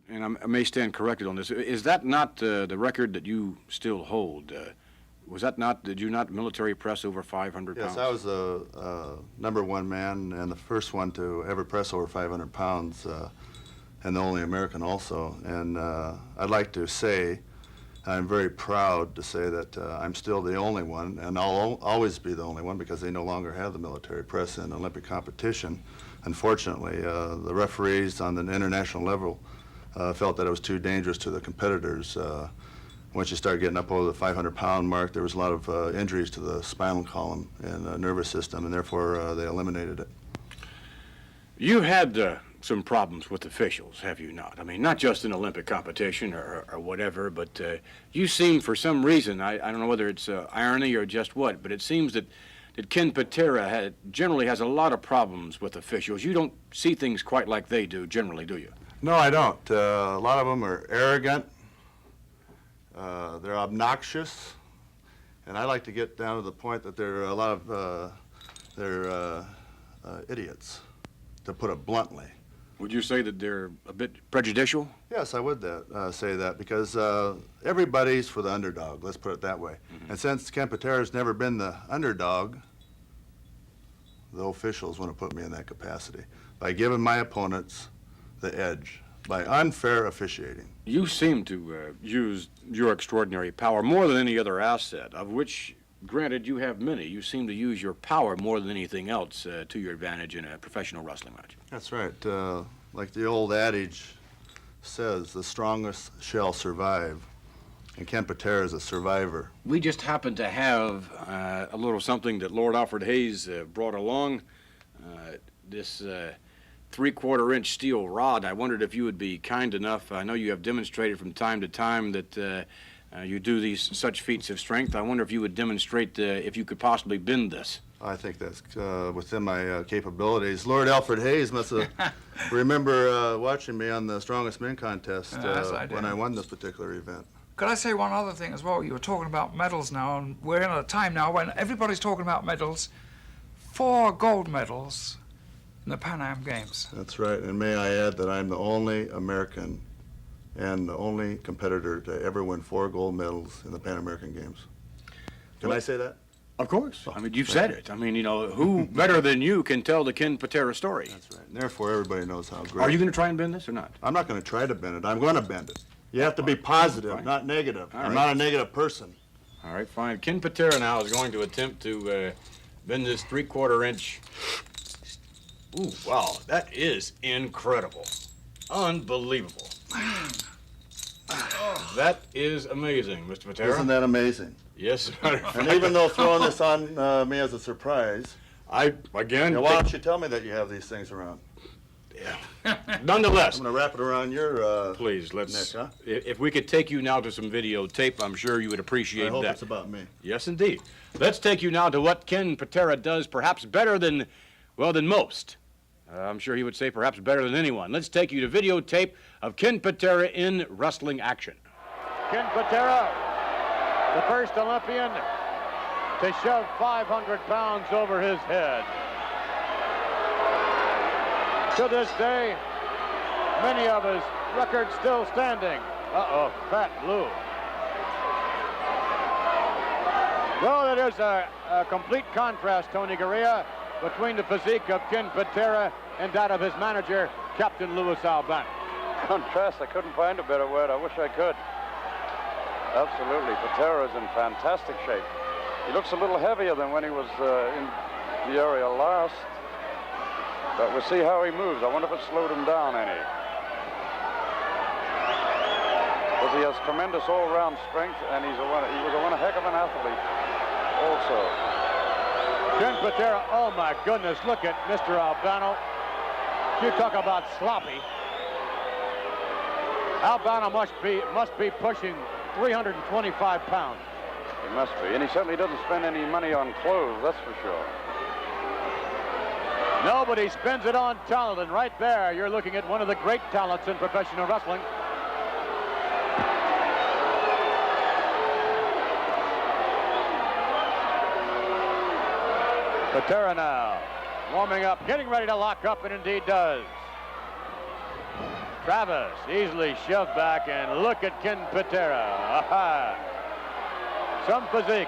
And I may stand corrected on this. Is that not the record that you still hold? Was that not, did you not military press over 500 pounds? Yes, I was the #1 man and the first one to ever press over 500 pounds, and the only American also. And I'd like to say, I'm very proud to say that I'm still the only one, and I'll always be the only one because they no longer have the military press in Olympic competition. Unfortunately, the referees on the international level felt that it was too dangerous to the competitors. Once you start getting up over the 500-pound mark, there was a lot of injuries to the spinal column and nervous system, and therefore they eliminated it. You had some problems with officials, have you not? I mean, not just in Olympic competition or whatever, but you seem, for some reason, I don't know whether it's irony or just what, but it seems that Ken Patera generally has a lot of problems with officials. You don't see things quite like they do generally, do you? No, I don't. A lot of them are arrogant. They're obnoxious, and I like to get down to the point that there are a lot of they're idiots, to put it bluntly. Would you say that they're a bit prejudicial? Yes, I would say that, because everybody's for the underdog, let's put it that way. And since Ken Patera's never been the underdog, the officials want to put me in that capacity by giving my opponents the edge, by unfair officiating. You seem to use your extraordinary power more than any other asset, of which, granted, you have many. You seem to use your power more than anything else to your advantage in a professional wrestling match. That's right. Like the old adage says, the strongest shall survive. And Ken Patera is a survivor. We just happen to have a little something that Lord Alfred Hayes brought along. This 3/4-inch steel rod. I wondered if you would be kind enough. I know you have demonstrated from time to time that you do such feats of strength. I wonder if you would demonstrate if you could possibly bend this. I think that's within my capabilities. Lord Alfred Hayes must have remember watching me on the Strongest Men contest when I won this particular event. Could I say one other thing as well? You were talking about medals now, and we're in a time now when everybody's talking about medals. 4 gold medals in the Pan Am Games. That's right, and may I add that I'm the only American and the only competitor to ever win 4 gold medals in the Pan American Games. Can I say that? Of course. I mean, you've said it. I mean, you know, who better than you can tell the Ken Patera story? That's right. And therefore, everybody knows how great. Are you going to try and bend this or not? I'm not going to try to bend it. I'm going to bend it. You have to be positive, not negative. I'm not a negative person. All right, fine. Ken Patera now is going to attempt to bend this 3/4-inch. Ooh, wow, that is incredible. Unbelievable. That is amazing, Mr. Patera. Isn't that amazing? Yes, as a matter of fact. And even though throwing this on me as a surprise, again... why don't you tell me that you have these things around? Yeah. Nonetheless... I'm going to wrap it around your please, let's... neck, huh? If we could take you now to some videotape, I'm sure you would appreciate that. I hope it's about me. Yes, indeed. Let's take you now to what Ken Patera does perhaps better than, well, than most. I'm sure he would say perhaps better than anyone. Let's take you to videotape of Ken Patera in wrestling action. Ken Patera, the first Olympian to shove 500 pounds over his head. To this day, many of his records still standing. Uh-oh, Fat Lou. Well, it is a complete contrast, Tony Gurria, between the physique of Ken Patera and that of his manager, Captain Louis Albano. Contrast, I couldn't find a better word. I wish I could. Absolutely, Patera's in fantastic shape. He looks a little heavier than when he was in the area last. But we'll see how he moves. I wonder if it slowed him down any. Because he has tremendous all-round strength, and he was one heck of an athlete also. Ken Patera, oh my goodness, look at Mr. Albano. You talk about sloppy. Albano must be pushing 325 pounds. He must be, and he certainly doesn't spend any money on clothes, that's for sure. Nobody spends it on talent, and right there, you're looking at one of the great talents in professional wrestling. Patera now, warming up, getting ready to lock up, and indeed does. Travis easily shoved back, and look at Ken Patera. Aha. Some physique.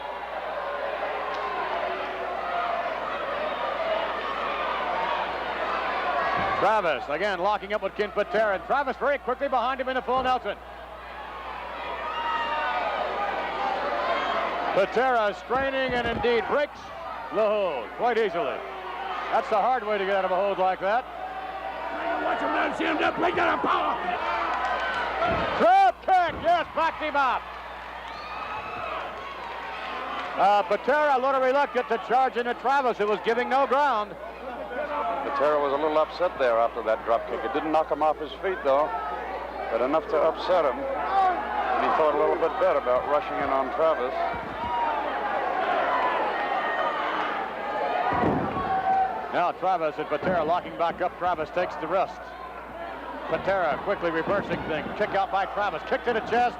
Travis again locking up with Ken Patera, and Travis very quickly behind him in a full Nelson. Patera straining and indeed breaks the hold quite easily. That's the hard way to get out of a hold like that. Drop kick, yes, backed him up. Patera a little reluctant to charge into Travis, who was giving no ground. Patera was a little upset there after that drop kick. It didn't knock him off his feet, though, but enough to upset him. And he thought a little bit better about rushing in on Travis. Now Travis and Patera locking back up. Travis takes the wrist. Patera quickly reversing things. Kick out by Travis. Kick to the chest.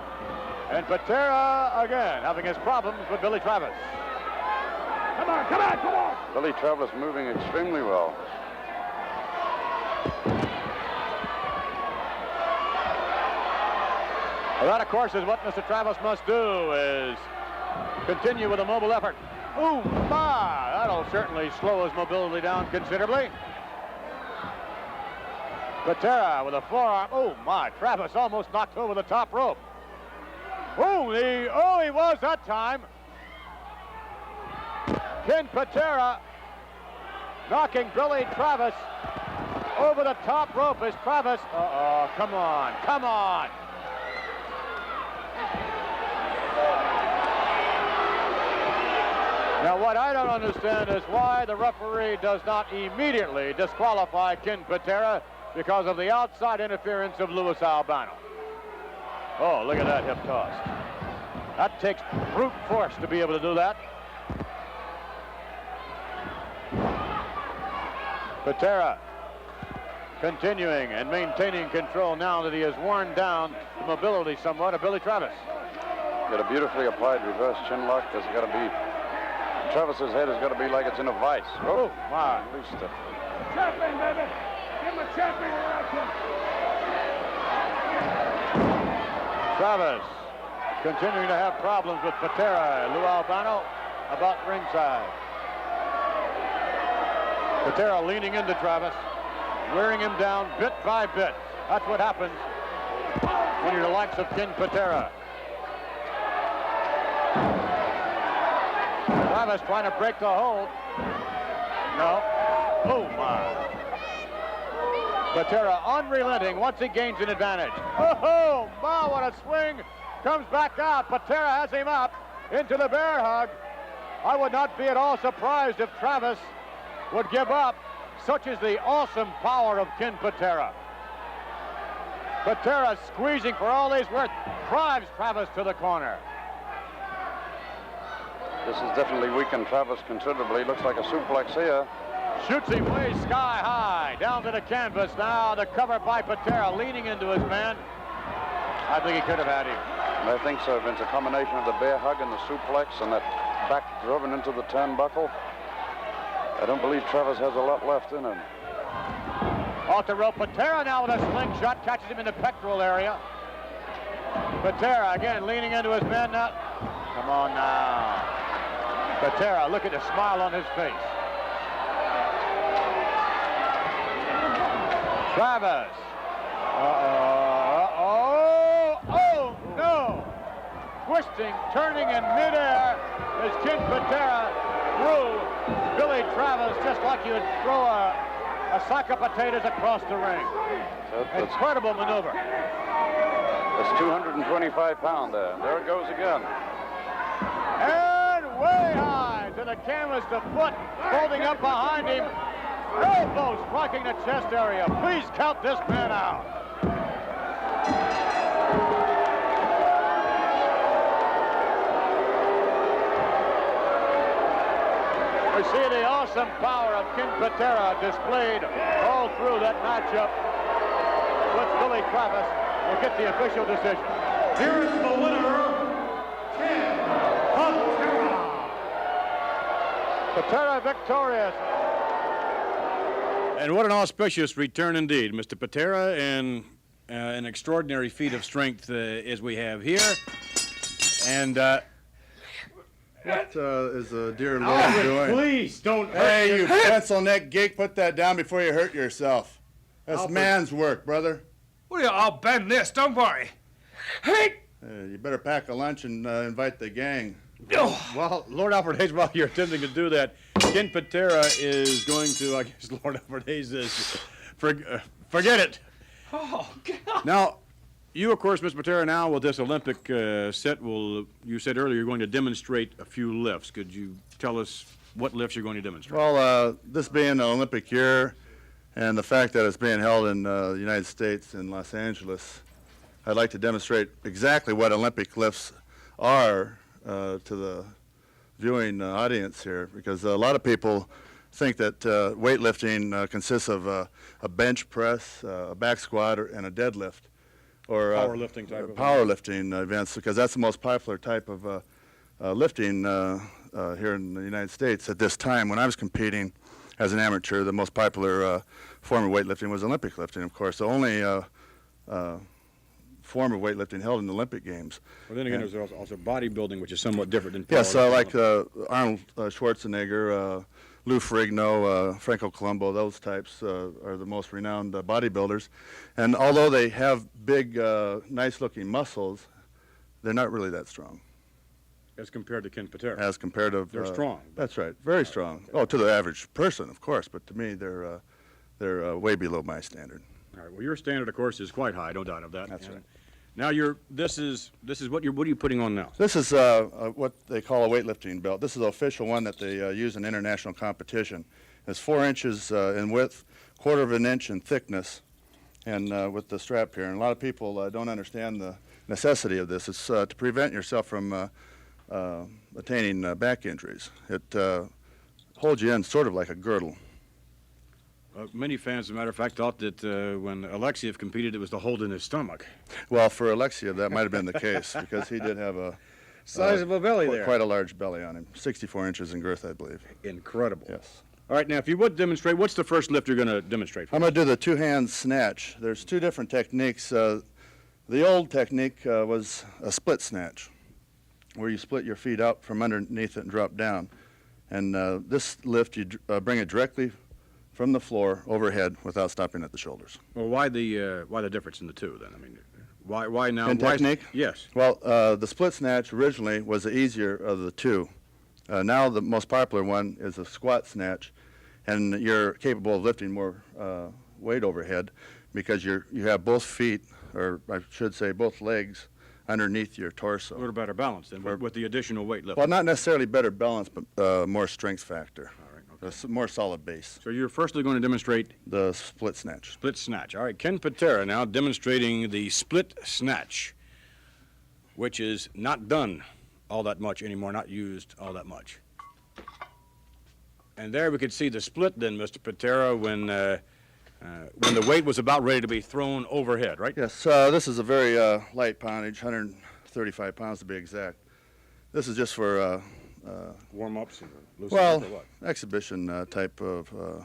And Patera again having his problems with Billy Travis. Come on, come on, come on! Billy Travis moving extremely well. Well, that, of course, is what Mr. Travis must do, is continue with a mobile effort. Ooh, my! That'll certainly slow his mobility down considerably. Patera with a forearm. Oh, my. Travis almost knocked over the top rope. Oh, he was that time. Ken Patera knocking Billy Travis over the top rope as Travis. Uh-oh, come on, come on. Now, what I don't understand is why the referee does not immediately disqualify Ken Patera because of the outside interference of Luis Albano. Oh, look at that hip toss. That takes brute force to be able to do that. Patera continuing and maintaining control now that he has worn down the mobility somewhat of Billy Travis. Got a beautifully applied reverse chin lock. There's got to be, Travis's head has got to be like it's in a vice. Oh, my. Released it. Champion, baby. Give him a champion reaction. Travis continuing to have problems with Patera. Lou Albano about ringside. Patera leaning into Travis, wearing him down bit by bit. That's what happens when you're the likes of Ken Patera. Travis trying to break the hold. No. Oh, my. Patera unrelenting once he gains an advantage. Oh, my, what a swing. Comes back out. Patera has him up into the bear hug. I would not be at all surprised if Travis would give up. Such is the awesome power of Ken Patera. Patera squeezing for all he's worth, drives Travis to the corner. This has definitely weakened Travis considerably. Looks like a suplex here. Shoots him way sky high, down to the canvas now. The cover by Patera, leaning into his man. I think he could have had him. I think so, Vince. A combination of the bear hug and the suplex and that back driven into the turnbuckle. I don't believe Travis has a lot left in him. Off the rope, Patera now with a slingshot, catches him in the pectoral area. Patera again leaning into his man now. Come on now. Patera, look at the smile on his face. Travis. Oh, no. Twisting, turning in midair as Ken Patera threw Billy Travis just like you would throw a sack of potatoes across the ring. Incredible maneuver. That's 225 pounds there. There it goes again. And way high to the canvas, the foot holding up behind him. Elbow striking the chest area. Please count this man out. We see the awesome power of Ken Patera displayed all through that matchup with Billy Travis. We'll get the official decision. Here is the winner, Ken Patera. Patera victorious. And what an auspicious return indeed, Mr. Patera, and an extraordinary feat of strength as we have here. And What is the dear Lord doing? please don't hurt Hey, you pencil neck geek, put that down before you hurt yourself. That's man's work, brother. Well, I'll bend this, don't worry. Hey! You better pack a lunch and invite the gang. Well, Lord Alfred Hayes, while you're attempting to do that, Ken Patera is going to, I guess Lord Alfred Hayes is, forget it. Oh, God. Now, you, of course, Mr. Patera, now with this Olympic set, you said earlier you're going to demonstrate a few lifts. Could you tell us what lifts you're going to demonstrate? Well, this being an Olympic year and the fact that it's being held in the United States in Los Angeles, I'd like to demonstrate exactly what Olympic lifts are to the viewing audience here, because a lot of people think that weightlifting consists of a bench press, a back squat, and a deadlift, or Powerlifting type of powerlifting events, because that's the most popular type of lifting here in the United States at this time. When I was competing as an amateur, the most popular form of weightlifting was Olympic lifting, of course. The only form of weightlifting held in the Olympic Games. Well, then again, there's also bodybuilding, which is somewhat different than Yes, powerlifting. like Arnold Schwarzenegger, Lou Ferrigno, Franco Columbu, those types are the most renowned bodybuilders. And although they have big, nice-looking muscles, they're not really that strong. As compared to Ken Patera. As compared to... They're strong. That's right, very strong. Oh, to the average person, of course, but to me, they're way below my standard. All right. Well, your standard, of course, is quite high. No doubt of that. That's right. Now this is what are you putting on now? This is what they call a weightlifting belt. This is the official one that they use in international competition. It's 4 inches in width, 1/4 of an inch in thickness, and with the strap here. And a lot of people don't understand the necessity of this. It's to prevent yourself from attaining back injuries. It holds you in sort of like a girdle. Many fans, as a matter of fact, thought that when Alexiev competed, it was to hold in his stomach. Well, for Alexiev, that might have been the case, because he did have a Sizable belly there. quite a large belly on him, 64 inches in girth, I believe. Incredible. Yes. All right, now, if you would demonstrate, what's the first lift you're going to demonstrate? I'm going to do the two-hand snatch. There's two different techniques. The old technique was a split snatch, where you split your feet out from underneath it and drop down. And this lift, you bring it directly from the floor overhead without stopping at the shoulders. Well, why the difference in the two, then? I mean, why now? In technique? Yes. Well, the split snatch originally was the easier of the two. Now the most popular one is a squat snatch, and you're capable of lifting more weight overhead because you have both feet, or I should say both legs, underneath your torso. A little better balance then with the additional weight lift. Well, not necessarily better balance, but more strength factor. All right, okay. A more solid base. So you're firstly going to demonstrate The split snatch. split snatch. All right, Ken Patera now demonstrating the split snatch, which is not done all that much anymore, not used all that much. And there we could see the split then, Mr. Patera, when the weight was about ready to be thrown overhead, right? Yes, this is a very light poundage, 135 pounds to be exact. This is just for Warm-ups and loosen well, up or what? exhibition type of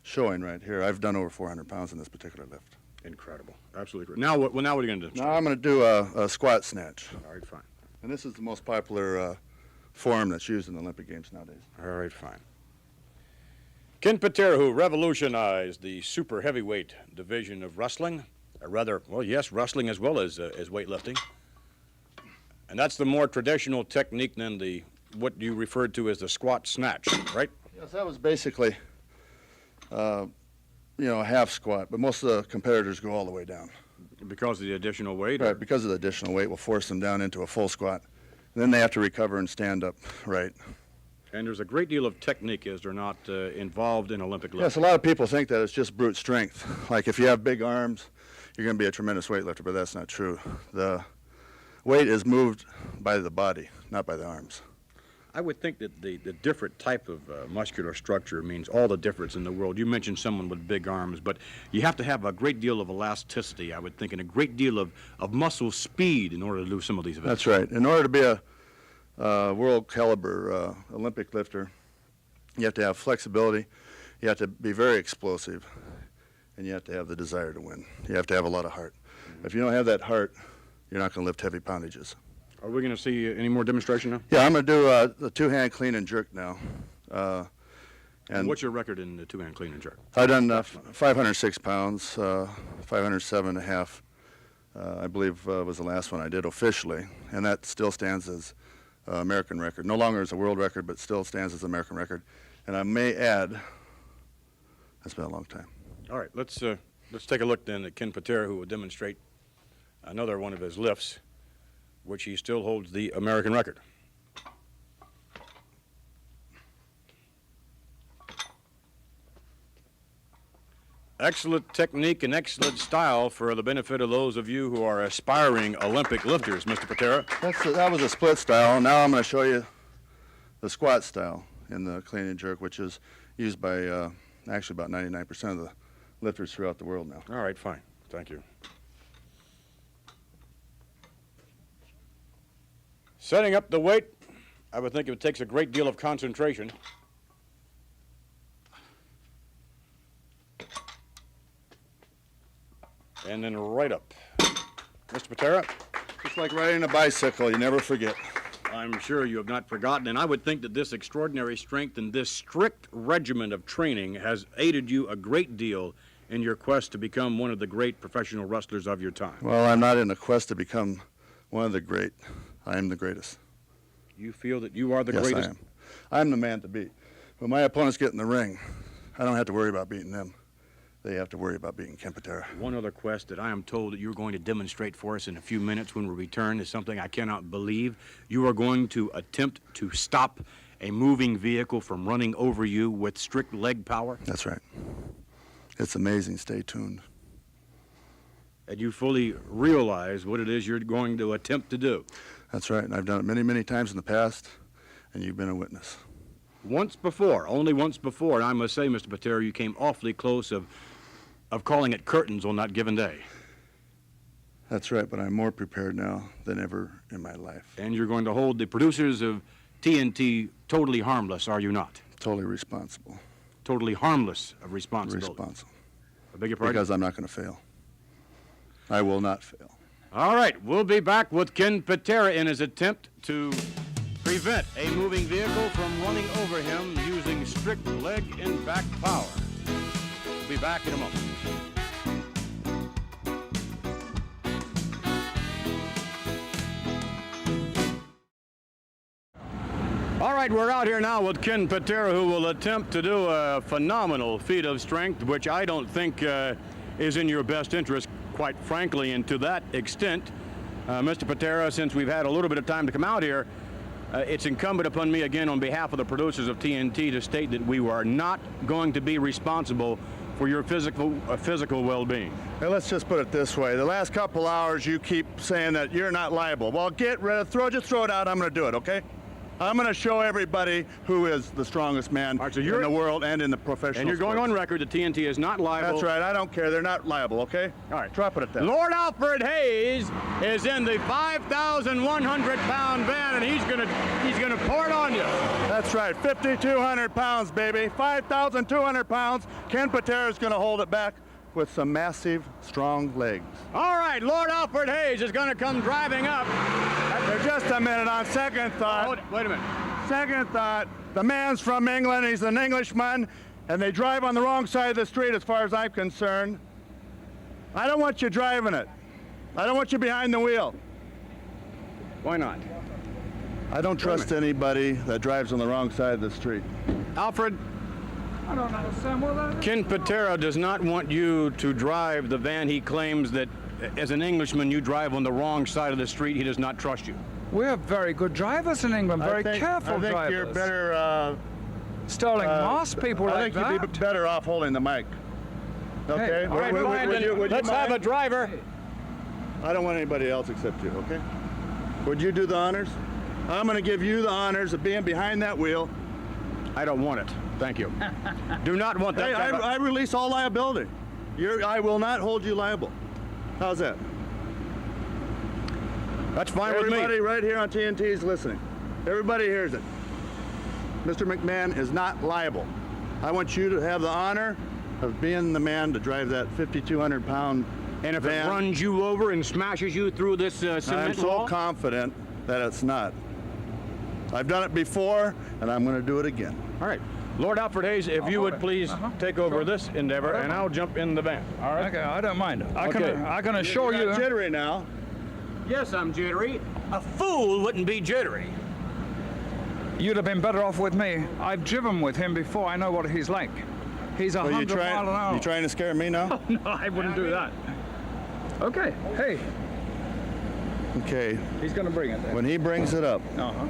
showing right here. I've done over 400 pounds in this particular lift. Incredible. Absolutely. Now what are you going to do? Now I'm going to do a squat snatch. All right, fine. And this is the most popular form that's used in the Olympic Games nowadays. All right, fine. Ken Patera, who revolutionized the super heavyweight division of wrestling, or rather, well, yes, wrestling as well as weightlifting. And that's the more traditional technique than what you referred to as the squat snatch, right? Yes, that was basically, a half squat, but most of the competitors go all the way down. Because of the additional weight? Right, because of the additional weight will force them down into a full squat. Then they have to recover and stand up right. And there's a great deal of technique, is there not, involved in Olympic lifting? Yes, a lot of people think that it's just brute strength. Like if you have big arms, you're going to be a tremendous weightlifter, but that's not true. The weight is moved by the body, not by the arms. I would think that the different type of muscular structure means all the difference in the world. You mentioned someone with big arms, but you have to have a great deal of elasticity, I would think, and a great deal of muscle speed in order to do some of these events. That's right. In order to be a world caliber Olympic lifter, you have to have flexibility, you have to be very explosive, and you have to have the desire to win. You have to have a lot of heart. If you don't have that heart, you're not going to lift heavy poundages. Are we going to see any more demonstration now? Yeah, I'm going to do the two-hand clean and jerk now. And what's your record in the two-hand clean and jerk? I've done 506 pounds, 507 and a half, I believe was the last one I did officially, and that still stands as American record. No longer as a world record, but still stands as American record. And I may add, that's been a long time. All right, let's take a look then at Ken Patera, who will demonstrate another one of his lifts, which he still holds the American record. Excellent technique and excellent style for the benefit of those of you who are aspiring Olympic lifters, Mr. Patera. That was a split style. Now I'm going to show you the squat style in the clean and jerk, which is used by actually about 99% of the lifters throughout the world now. All right, fine. Thank you. Setting up the weight, I would think it takes a great deal of concentration. And then right up. Mr. Patera? Just like riding a bicycle, you never forget. I'm sure you have not forgotten, and I would think that this extraordinary strength and this strict regimen of training has aided you a great deal in your quest to become one of the great professional wrestlers of your time. Well, I'm not in a quest to become one of the great. I am the greatest. You feel that you are the Yes, greatest? I am. I'm the man to beat. When my opponents get in the ring, I don't have to worry about beating them. They have to worry about beating Ken Patera. One other quest that I am told that you're going to demonstrate for us in a few minutes when we return is something I cannot believe. You are going to attempt to stop a moving vehicle from running over you with strict leg power? That's right. It's amazing. Stay tuned. And you fully realize what it is you're going to attempt to do? That's right. And I've done it many, many times in the past, and you've been a witness. Once before, only once before, and I must say, Mr. Patera, you came awfully close of calling it curtains on that given day. That's right, but I'm more prepared now than ever in my life. And you're going to hold the producers of TNT totally harmless, are you not? Totally responsible. Totally harmless of responsibility. Responsible. I beg your pardon? Because I'm not going to fail. I will not fail. All right, we'll be back with Ken Patera in his attempt to prevent a moving vehicle from running over him using strict leg and back power. We'll be back in a moment. All right, we're out here now with Ken Patera, who will attempt to do a phenomenal feat of strength, which I don't think is in your best interest, quite frankly, and to that extent, Mr. Patera, since we've had a little bit of time to come out here, it's incumbent upon me again on behalf of the producers of TNT to state that we are not going to be responsible for your physical well-being. Hey, let's just put it this way. The last couple hours you keep saying that you're not liable. Well, get rid of, just throw it out. I'm going to do it, okay? I'm going to show everybody who is the strongest man Right, so in the world and in the professional And you're going sports. on record that TNT is not liable. That's right. I don't care. They're not liable, okay? All right. Drop it at that. Lord Alfred Hayes is in the 5,100-pound van, and he's gonna pour it on you. That's right. 5,200 pounds, baby. 5,200 pounds. Ken Patera is going to hold it back with some massive, strong legs. All right, Lord Alfred Hayes is gonna come driving up. Just a minute. On second thought. Wait a minute. Second thought. The man's from England. He's an Englishman, and they drive on the wrong side of the street as far as I'm concerned. I don't want you driving it. I don't want you behind the wheel. Why not? I don't trust anybody that drives on the wrong side of the street. Alfred, I don't understand what that is. Ken Patera does not want you to drive the van. He claims that as an Englishman, you drive on the wrong side of the street. He does not trust you. We're very good drivers in England, very careful I think drivers. you're better. Sterling Moss, people I like think you'd be that. better off holding the mic. Okay. Hey, All right, fine, then let's have a driver. I don't want anybody else except you. Okay. Would you do the honors? I'm going to give you the honors of being behind that wheel. I don't want it. Thank you. Do not want that. Hey, I release all liability. I will not hold you liable. How's that? That's fine with Everybody me. right here on TNT is listening. Everybody hears it. Mr. McMahon is not liable. I want you to have the honor of being the man to drive that 5,200-pound And if van. it runs you over and smashes you through this cement I'm so wall? confident that it's not. I've done it before, and I'm going to do it again. All right. Lord Alfred Hayes, if you would please take over Sure. this endeavor, and I'll jump in the van. All right? Okay, I don't mind. I Okay. can assure You're you. jittery now. Yes, I'm jittery. A fool wouldn't be jittery. You'd have been better off with me. I've driven with him before. I know what he's like. He's 100 miles an hour. You trying to scare me now? No, I wouldn't do that. Okay. Hey, Okay. he's going to bring it there. When he brings it up, Uh-huh.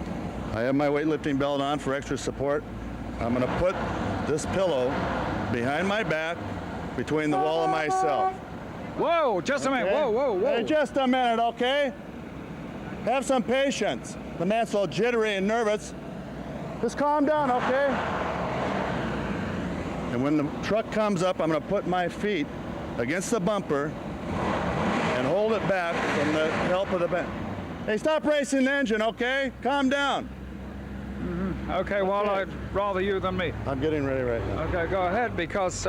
I have my weightlifting belt on for extra support. I'm going to put this pillow behind my back between the wall and myself. Whoa, just a minute. Okay? Whoa, whoa, whoa. Hey, just a minute, okay? Have some patience. The man's so jittery and nervous. Just calm down, okay? And when the truck comes up, I'm going to put my feet against the bumper and hold it back from the help of the bench. Hey, stop racing the engine, okay? Calm down. Okay, well, I'd rather you than me. I'm getting ready right now. Okay, go ahead, because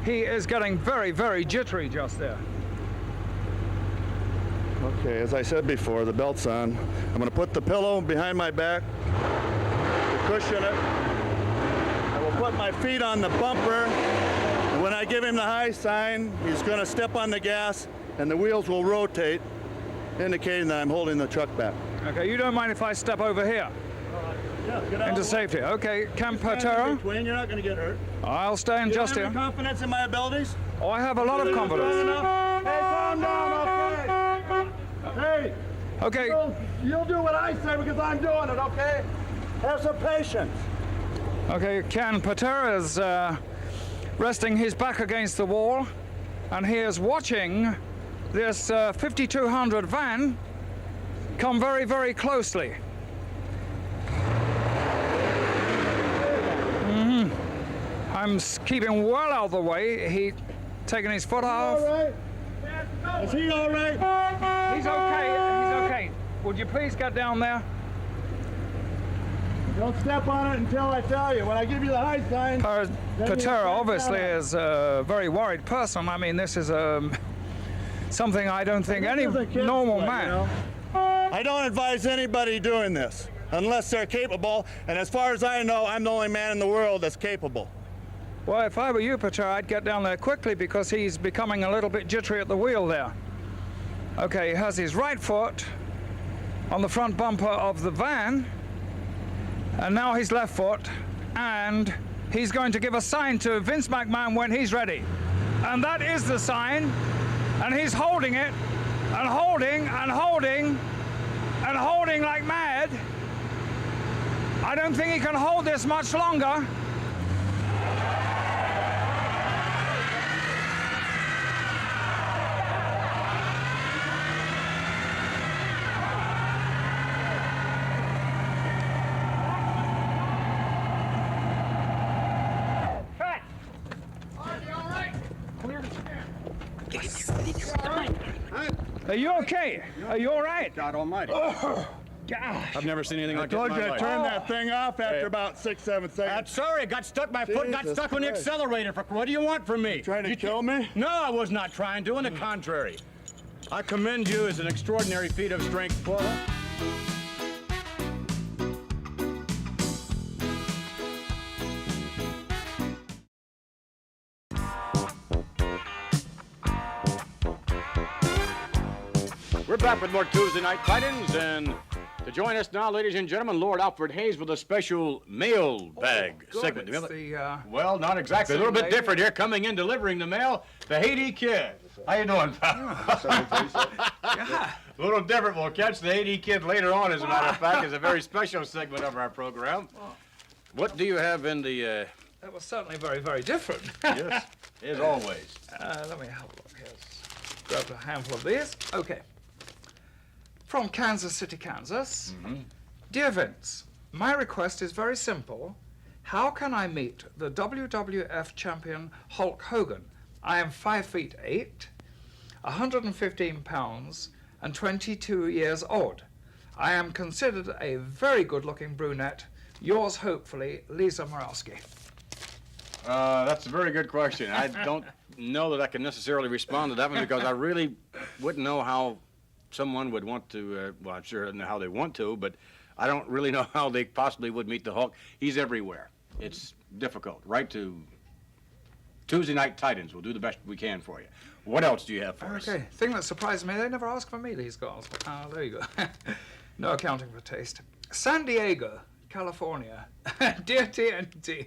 he is getting very, very jittery just there. Okay, as I said before, the belt's on. I'm going to put the pillow behind my back to cushion it. I will put my feet on the bumper. And when I give him the high sign, he's going to step on the gas and the wheels will rotate, indicating that I'm holding the truck back. Okay, you don't mind if I step over here Yeah, get out into of the way. safety. Okay, Camp Stand in Patera, between, you're not going to get hurt. I'll stay in You just have here. any confidence in my abilities? Oh, I have a lot of Strong confidence. enough? Hey, calm down, okay? Hey, Okay, you'll do what I say because I'm doing it, okay? Have some patience. okay, Ken Patera is resting his back against the wall, and he is watching this 5200 van come very, very closely. I'm keeping well out of the way. He taking his foot All off. right? Is he all right? He's okay. He's okay. Would you please get down there? Don't step on it until I tell you. When I give you the high sign. then you Patera step obviously down. is a very worried person. I mean, this is something I don't think any This is a kid's normal play, man. you know? I don't advise anybody doing this unless they're capable. And as far as I know, I'm the only man in the world that's capable. Well, if I were you, Patera, I'd get down there quickly because he's becoming a little bit jittery at the wheel there. Okay, he has his right foot on the front bumper of the van, and now his left foot, and he's going to give a sign to Vince McMahon when he's ready. And that is the sign, and he's holding it, and holding, and holding, and holding like mad. I don't think he can hold this much longer. Are you okay? Are you all right? God almighty. Gosh. I've never seen anything like I told this you in to my turn life. that thing off after about 6, 7 seconds. I'm sorry, it got stuck. My foot got Jesus stuck on the Christ. accelerator. What do you want from me? Trying to kill me? No, I was not trying to. On the contrary. I commend you as an extraordinary feat of strength. We're back with more Tuesday Night Fight-Ins, and to join us now, ladies and gentlemen, Lord Alfred Hayes with a special mailbag Good, segment. it's the, Well, not exactly. A little bit Same different here. Coming in, delivering the mail, the Haiti Kid. How you doing, pal? A little different. We'll catch the Haiti Kid later on, as a matter of fact. It's a very special segment of our program. What do you have in the... that was certainly very, very different. Yes, as always. Let me have a look here. Grab a handful of these. Okay. From Kansas City, Kansas. Dear Vince, my request is very simple. How can I meet the WWF champion Hulk Hogan? I am 5'8", 115 pounds, and 22 years old. I am considered a very good-looking brunette. Yours, hopefully, Lisa Morawski. That's a very good question. I don't know that I can necessarily respond to that one because I really wouldn't know how someone would want to, well, I'm sure I know how they want to, but I don't really know how they possibly would meet the Hulk. He's everywhere. It's difficult. Right to Tuesday Night Titans. We'll do the best we can for you. What else do you have for us? Okay, thing that surprised me, they never ask for me, these girls. There you go. No accounting for taste. San Diego, California. Dear TNT,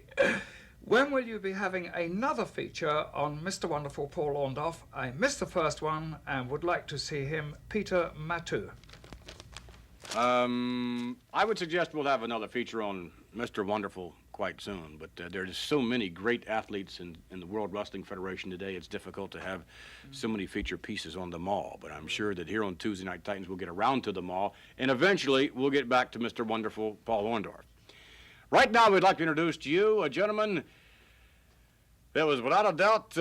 when will you be having another feature on Mr. Wonderful Paul Orndorff? I missed the first one and would like to see him, Peter Matou. I would suggest we'll have another feature on Mr. Wonderful quite soon, but there's so many great athletes in the World Wrestling Federation today, it's difficult to have so many feature pieces on them all. But I'm sure that here on Tuesday Night Titans, we'll get around to them all, and eventually we'll get back to Mr. Wonderful Paul Orndorff. Right now, we'd like to introduce to you a gentleman that was, without a doubt,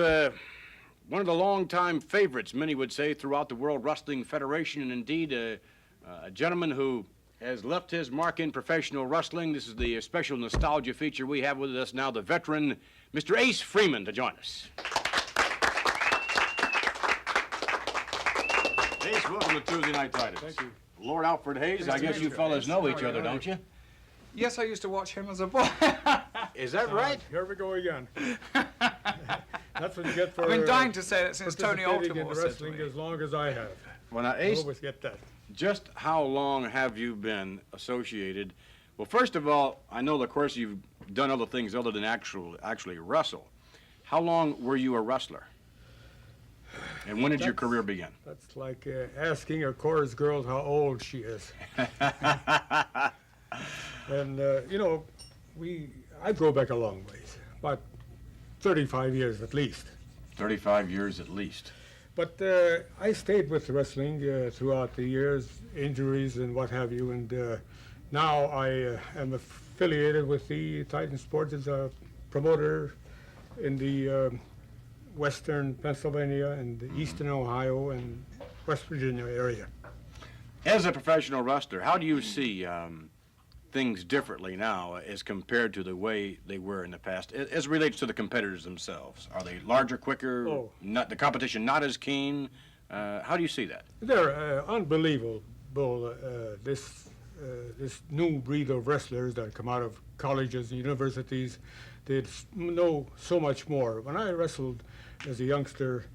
one of the longtime favorites, many would say, throughout the World Wrestling Federation, and indeed a gentleman who has left his mark in professional wrestling. This is the special nostalgia feature we have with us now, the veteran, Mr. Ace Freeman, to join us. Ace, welcome to Tuesday Night Titans. Thank you. Lord Alfred Hayes, I guess you fellas know each other, don't you? Yes, I used to watch him as a boy. Is that right? Here we go again. That's what you get for I've been dying to say that since Tony participating in Altimore said to wrestling me. as long as I have. Well, now, I Ace, always get that. just how long have you been associated? Well, first of all, I know, of course, you've done other things other than actually wrestle. How long were you a wrestler? And when did your career begin? That's like asking a chorus girl how old she is. And, you know, I go back a long ways, about 35 years at least. 35 years at least. But I stayed with wrestling throughout the years, injuries and what have you, and now I am affiliated with the Titan Sports as a promoter in the western Pennsylvania and the eastern Ohio and West Virginia area. As a professional wrestler, how do you see things differently now as compared to the way they were in the past, as it relates to the competitors themselves? Are they larger, quicker, not the competition not as keen? How do you see that? They're unbelievable, this new breed of wrestlers that come out of colleges and universities. They know so much more. When I wrestled as a youngster,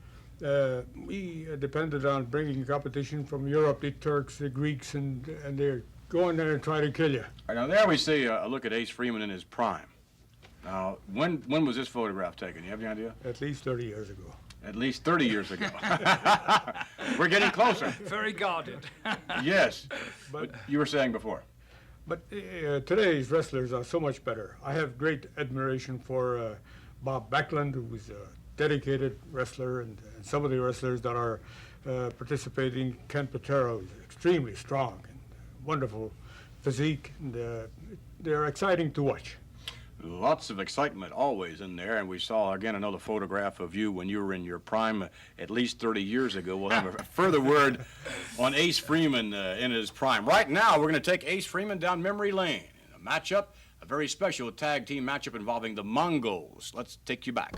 we depended on bringing competition from Europe, the Turks, the Greeks, and they're go in there and try to kill you. All right, now there we see a look at Ace Freeman in his prime. Now, when was this photograph taken? You have any idea? At least 30 years ago. At least 30 years ago. We're getting closer. Very guarded. Yes, but you were saying before. But today's wrestlers are so much better. I have great admiration for Bob Backlund, who is a dedicated wrestler, and some of the wrestlers that are participating. Ken Patero is extremely strong. Wonderful physique, and they're exciting to watch. Lots of excitement always in there, and we saw again another photograph of you when you were in your prime at least 30 years ago. We'll have a further word on Ace Freeman in his prime. Right now, we're going to take Ace Freeman down memory lane in a matchup, a very special tag team matchup involving the Mongols. Let's take you back.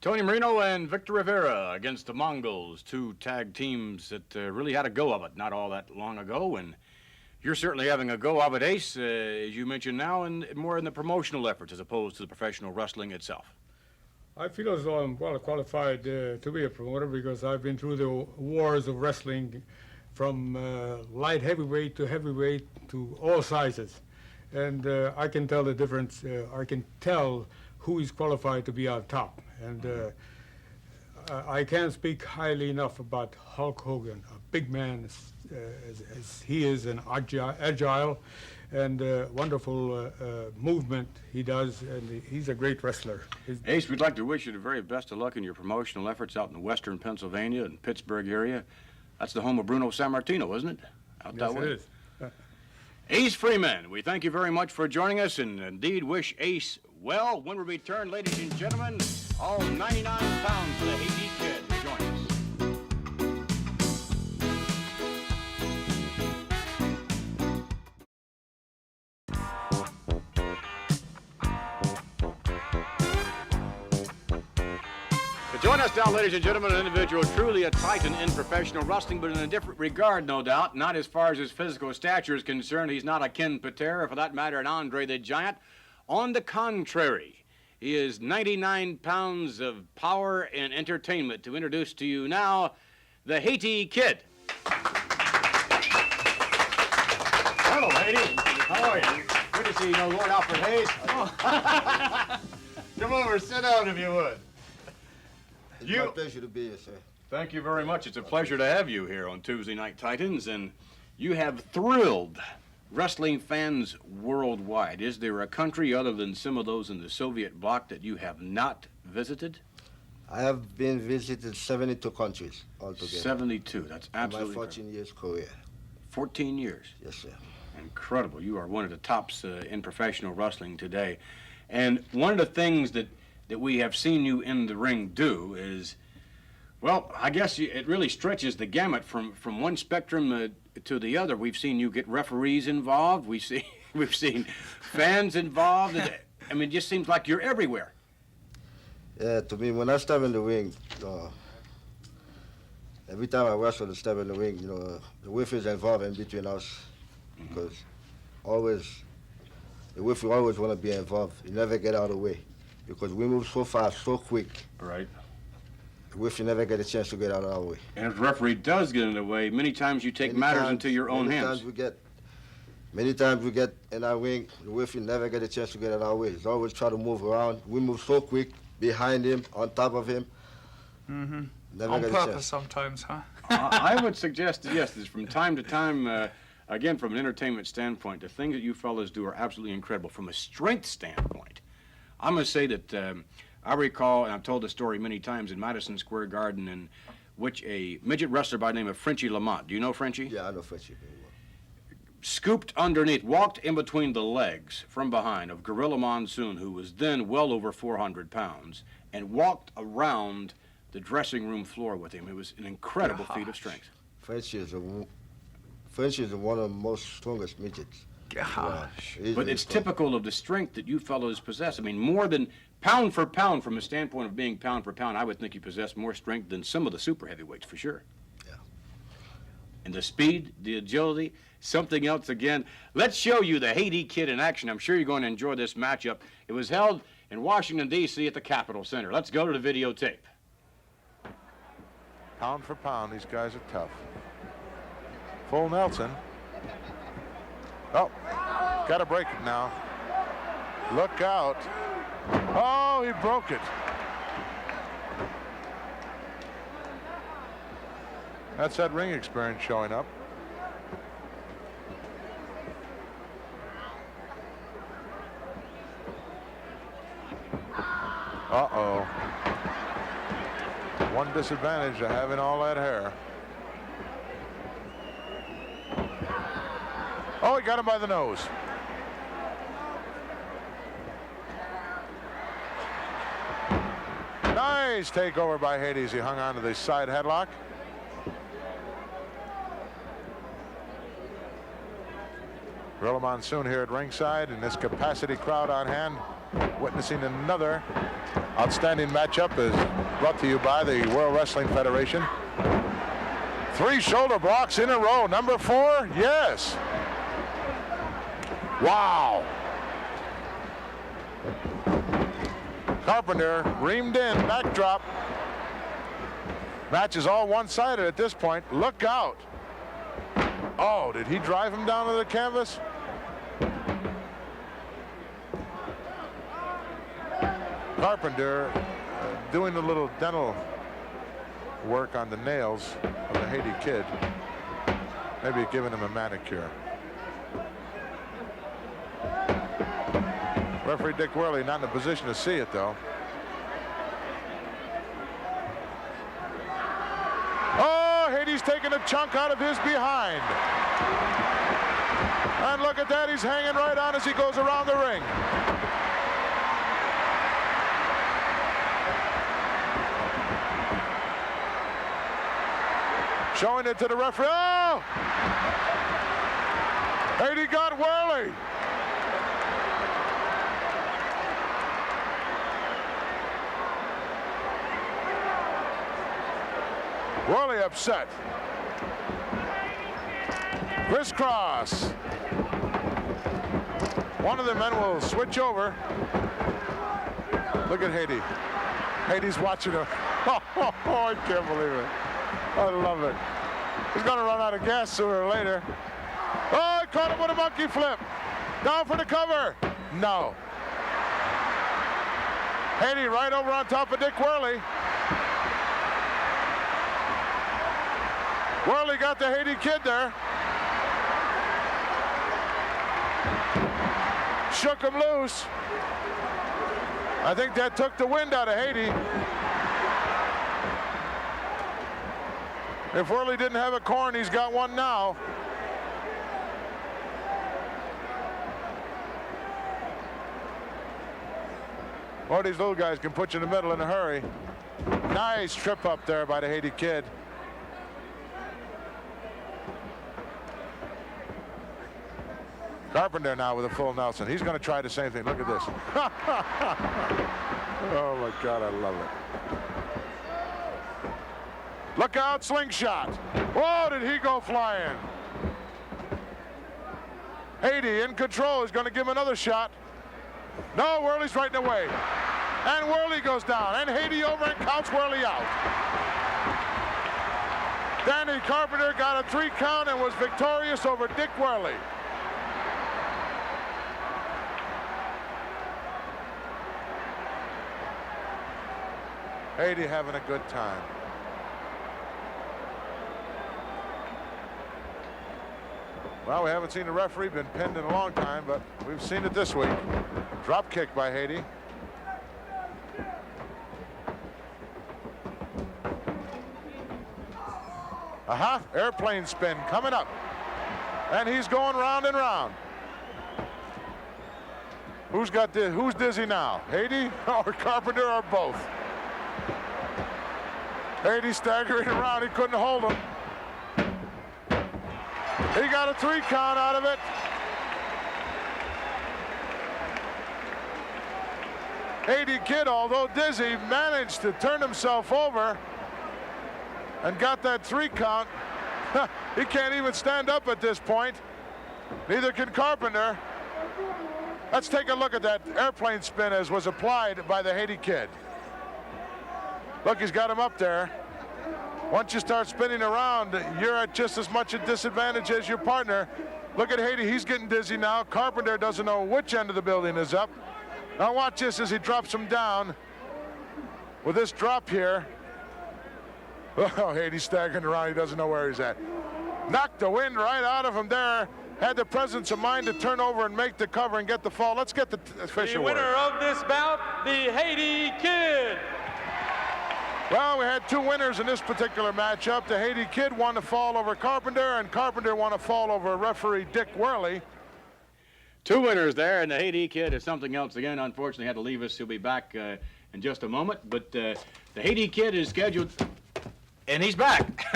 Tony Marino and Victor Rivera against the Mongols, two tag teams that really had a go of it not all that long ago, and you're certainly having a go of it, Ace, as you mentioned now, and more in the promotional efforts as opposed to the professional wrestling itself. I feel as though I'm well qualified to be a promoter because I've been through the wars of wrestling from light heavyweight to all sizes. And I can tell the difference. I can tell who is qualified to be on top. And I can't speak highly enough about Hulk Hogan, a big man as he is, an agile and wonderful movement he does, and he's a great wrestler. Ace, we'd like to wish you the very best of luck in your promotional efforts out in western Pennsylvania and Pittsburgh area. That's the home of Bruno Sammartino, isn't it? Out that way. Yes, it is. Ace Freeman, we thank you very much for joining us, and indeed wish Ace well. When we return, ladies and gentlemen, all 99 pounds of the Haiti Kid will join us. Join us now, ladies and gentlemen, an individual truly a titan in professional wrestling, but in a different regard, no doubt. Not as far as his physical stature is concerned. He's not a Ken Patera, or for that matter, an Andre the Giant. On the contrary, he is 99 pounds of power and entertainment. To introduce to you now, the Haiti Kid. Hello, Haiti. How are you? Good to see you, Lord Alfred Hayes. Come over, sit down if you would. It's my pleasure to be here, sir. Thank you very much. It's a pleasure to have you here on Tuesday Night Titans, and you have thrilled wrestling fans worldwide. Is there a country other than some of those in the Soviet bloc that you have not visited? I have been visited 72 countries altogether. 72. That's absolutely in my 14 years career. 14 years. Yes, sir. Incredible. You are one of the tops in professional wrestling today. And one of the things that we have seen you in the ring do is, well, I guess it really stretches the gamut from one spectrum to the other. We've seen you get referees involved. We've seen fans involved. I mean, it just seems like you're everywhere. Yeah, to me, when I step in the ring, every time I wrestle and step in the ring, the referee is involved in between us, because the referee always want to be involved. You never get out of the way, because we move so fast, so quick. Right. The referee never get a chance to get out of our way. And if the referee does get in the way, many times you take matters into your own hands. Many times we get in our ring, the referee never get a chance to get out of our way. He's always try to move around. We move so quick, behind him, on top of him. Mm-hmm. Never On get a purpose chance. sometimes, huh? I would suggest that, yes, from time to time, again, from an entertainment standpoint, the things that you fellas do are absolutely incredible. From a strength standpoint, I must say that I recall, and I've told the story many times, in Madison Square Garden, in which a midget wrestler by the name of Frenchie Lamont, do you know Frenchie? Yeah, I know Frenchie very well. Scooped underneath, walked in between the legs from behind of Gorilla Monsoon, who was then well over 400 pounds, and walked around the dressing room floor with him. It was an incredible feat of strength. Frenchie is one of the most strongest midgets. Gosh. But it's typical of the strength that you fellows possess. I mean, more than pound for pound, from a standpoint of being pound for pound, I would think you possess more strength than some of the super heavyweights, for sure. Yeah. And the speed, the agility, something else again. Let's show you the Haiti Kid in action. I'm sure you're going to enjoy this matchup. It was held in Washington, D.C. at the Capitol Center. Let's go to the videotape. Pound for pound, these guys are tough. Full Nelson. Oh, got to break it now. Look out. Oh, he broke it. That's that ring experience showing up. Uh-oh. One disadvantage of having all that hair. Oh, he got him by the nose. Nice takeover by Hades. He hung on to the side headlock. Gorilla Monsoon here at ringside, and this capacity crowd on hand, witnessing another Outstanding matchup is brought to you by the World Wrestling Federation. 3 shoulder blocks in a row. Number 4, yes. Wow. Carpenter reamed in, backdrop. Match is all one-sided at this point. Look out. Oh, did he drive him down to the canvas? Carpenter doing a little dental work on the nails of the Haiti kid. Maybe giving him a manicure. Referee Dick Worley not in a position to see it, though. Oh, Haiti's taking a chunk out of his behind. And look at that, he's hanging right on as he goes around the ring. Showing it to the referee. Oh! Haiti got Worley. Worley upset. Crisscross. One of the men will switch over. Look at Haiti. Haiti's watching him. Oh, I can't believe it. I love it. He's going to run out of gas sooner or later. Oh, he caught him with a monkey flip. Down for the cover. No. Haiti right over on top of Dick Worley. Worley got the Haiti kid there. Shook him loose. I think that took the wind out of Haiti. If Worley didn't have a corn, he's got one now. Boy, these little guys can put you in the middle in a hurry. Nice trip up there by the Haiti kid. Carpenter now with a full Nelson. He's going to try the same thing. Look at this. Oh, my God, I love it. Look out, slingshot. Whoa, did he go flying? Haiti in control. He's going to give him another shot. No, Worley's right in the way. And Worley goes down. And Haiti over and counts Worley out. Danny Carpenter got a 3 count and was victorious over Dick Worley. Haiti having a good time. Well, we haven't seen the referee been pinned in a long time, but we've seen it this week. Drop kick by Haiti. Aha, airplane spin coming up. And he's going round and round. Who's dizzy now? Haiti or Carpenter or both? Haiti staggering around, he couldn't hold him. He got a 3 count out of it. Haiti kid, although dizzy, managed to turn himself over and got that 3 count. He can't even stand up at this point. Neither can Carpenter. Let's take a look at that airplane spin as was applied by the Haiti kid. Look, he's got him up there. Once you start spinning around, you're at just as much a disadvantage as your partner. Look at Haiti, he's getting dizzy now. Carpenter doesn't know which end of the building is up. Now watch this as he drops him down. With this drop here. Oh, Haiti's staggering around, he doesn't know where he's at. Knocked the wind right out of him there. Had the presence of mind to turn over and make the cover and get the fall. Let's get the official word. The winner of this bout, the Haiti kid. Well, we had 2 winners in this particular matchup. The Haiti kid won the fall over Carpenter, and Carpenter won a fall over referee Dick Worley. 2 winners there, and the Haiti kid is something else again. Unfortunately, had to leave us. He'll be back in just a moment. But the Haiti kid is scheduled, and he's back.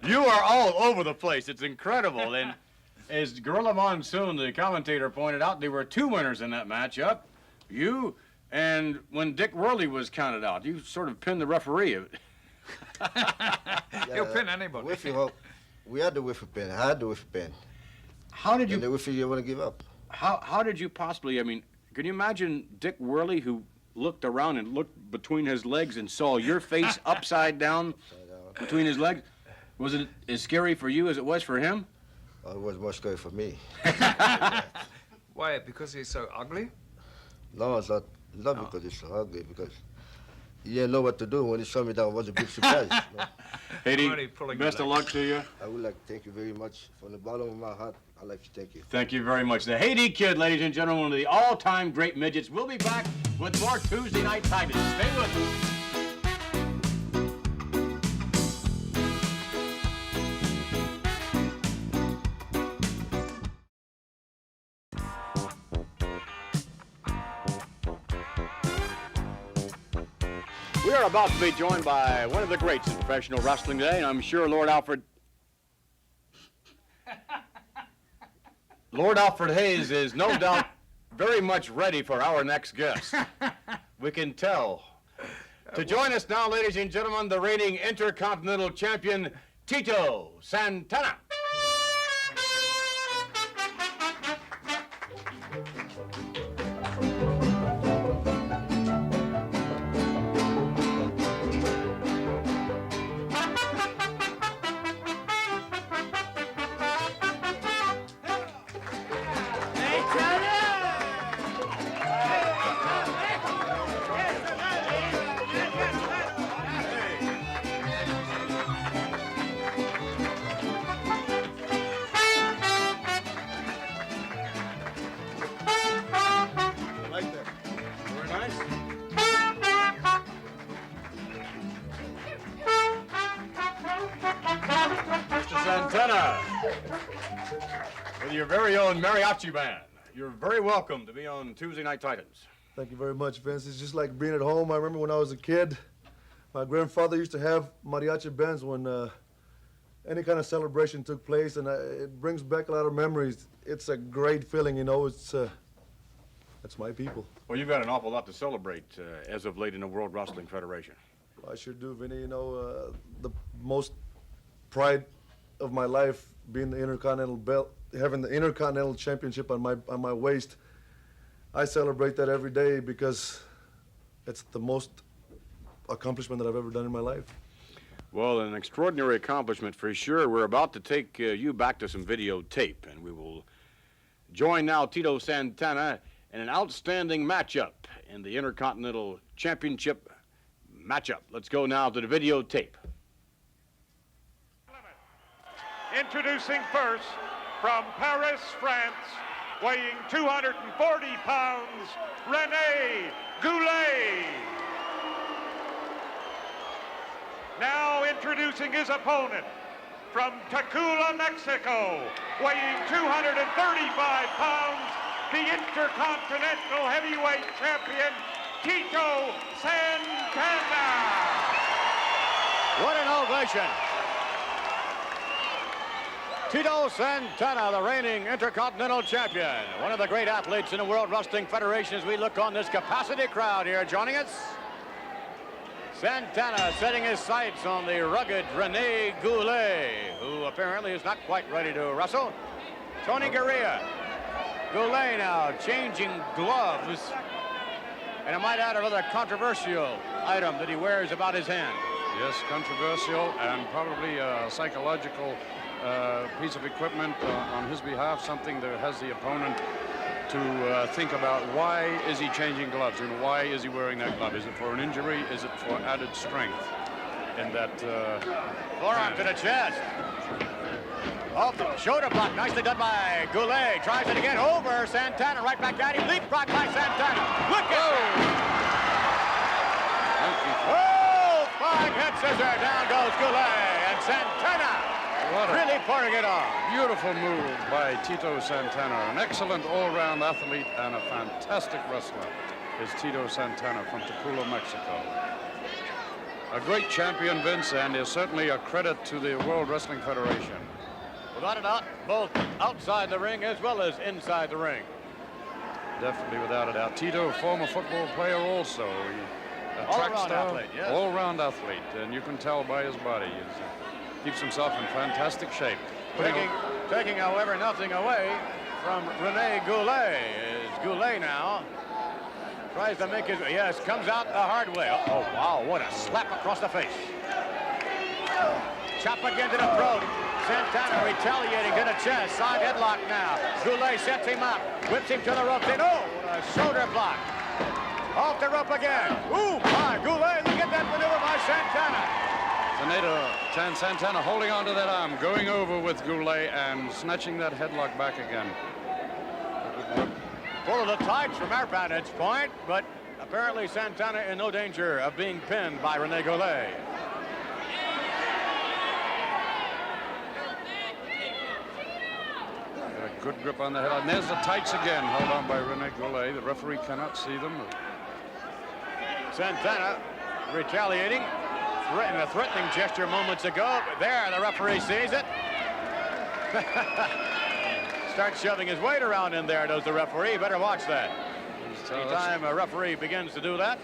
You are all over the place. It's incredible. And as Gorilla Monsoon, the commentator, pointed out, there were 2 winners in that matchup. You And when Dick Worley was counted out, you sort of pinned the referee. He'll pin anybody. We had the whiffle pin. I had the whiffle pin. How did you? And the whiffle you want to give up. How did you possibly? I mean, can you imagine Dick Worley, who looked around and looked between his legs and saw your face upside down between his legs? Was it as scary for you as it was for him? Oh, it was more scary for me. Why? Because he's so ugly? No, it's not because he's so ugly, because he didn't know what to do. When he saw me down, it was a big surprise. You know? Haiti, best of luck to you. I would like to thank you very much. From the bottom of my heart, I'd like to thank you. Thank you very much. The Haiti Kid, ladies and gentlemen, one of the all-time great midgets. We'll be back with more Tuesday Night Titans. Stay with us. We are about to be joined by one of the greats in professional wrestling today, and I'm sure Lord Alfred Hayes is no doubt very much ready for our next guest. We can tell. To join us now, ladies and gentlemen, the reigning Intercontinental Champion, Tito Santana. Santana, with your very own mariachi band. You're very welcome to be on Tuesday Night Titans. Thank you very much, Vince. It's just like being at home. I remember when I was a kid, my grandfather used to have mariachi bands when any kind of celebration took place, and it brings back a lot of memories. It's a great feeling, you know. That's my people. Well, you've got an awful lot to celebrate as of late in the World Wrestling Federation. I sure do, Vinny. You know, the most pride of my life being the Intercontinental belt, having the Intercontinental Championship on my waist. I celebrate that every day because it's the most accomplishment that I've ever done in my life. Well, an extraordinary accomplishment for sure. We're about to take you back to some videotape, and we will join now Tito Santana in an outstanding matchup in the Intercontinental Championship matchup. Let's go now to the videotape. Introducing first, from Paris, France, weighing 240 pounds, René Goulet. Now introducing his opponent, from Tacula, Mexico, weighing 235 pounds, the Intercontinental Heavyweight Champion, Tito Santana. What an ovation. Tito Santana, the reigning Intercontinental Champion, one of the great athletes in the World Wrestling Federation as we look on this capacity crowd here joining us. Santana setting his sights on the rugged René Goulet, who apparently is not quite ready to wrestle. Tony Garea. Goulet now changing gloves. And I might add another controversial item that he wears about his hand. Yes, controversial and probably a psychological piece of equipment on his behalf, something that has the opponent to think about why is he changing gloves and why is he wearing that glove? Is it for an injury? Is it for added strength in that forearm to the chest. Off the shoulder block, nicely done by Goulet. Tries it again over Santana, right back at him. Leapfrog by Santana. Look at oh, flying head scissor. Down goes Goulet and Santana. Really pouring it on. Beautiful move by Tito Santana. An excellent all-round athlete and a fantastic wrestler is Tito Santana from Tacula, Mexico. A great champion, Vince, and is certainly a credit to the World Wrestling Federation. Without a doubt, both outside the ring as well as inside the ring. Definitely, without a doubt. Tito, former football player also. A track All-around star, athlete, yes. all-round athlete, and you can tell by his body. He keeps himself in fantastic shape. Taking, however, nothing away from Rene Goulet. Is Goulet now tries to make his, yes, comes out the hard way. Oh, wow, what a slap across the face. Chop again to the throat. Santana retaliating to the chest. Side headlock now. Goulet sets him up. Whips him to the ropes. And oh, what a shoulder block. Off the rope again. Ooh, my Goulet. Look at that maneuver by Santana. Santana holding on to that arm, going over with Goulet and snatching that headlock back again. Full of the tights from our vantage point, but apparently Santana in no danger of being pinned by Rene Goulet. Good grip on the head. And there's the tights again, held on by Rene Goulet. The referee cannot see them. Santana retaliating, a threatening gesture moments ago. But there, the referee sees it. Starts shoving his weight around in there, does the referee. Better watch that. Anytime a referee begins to do that,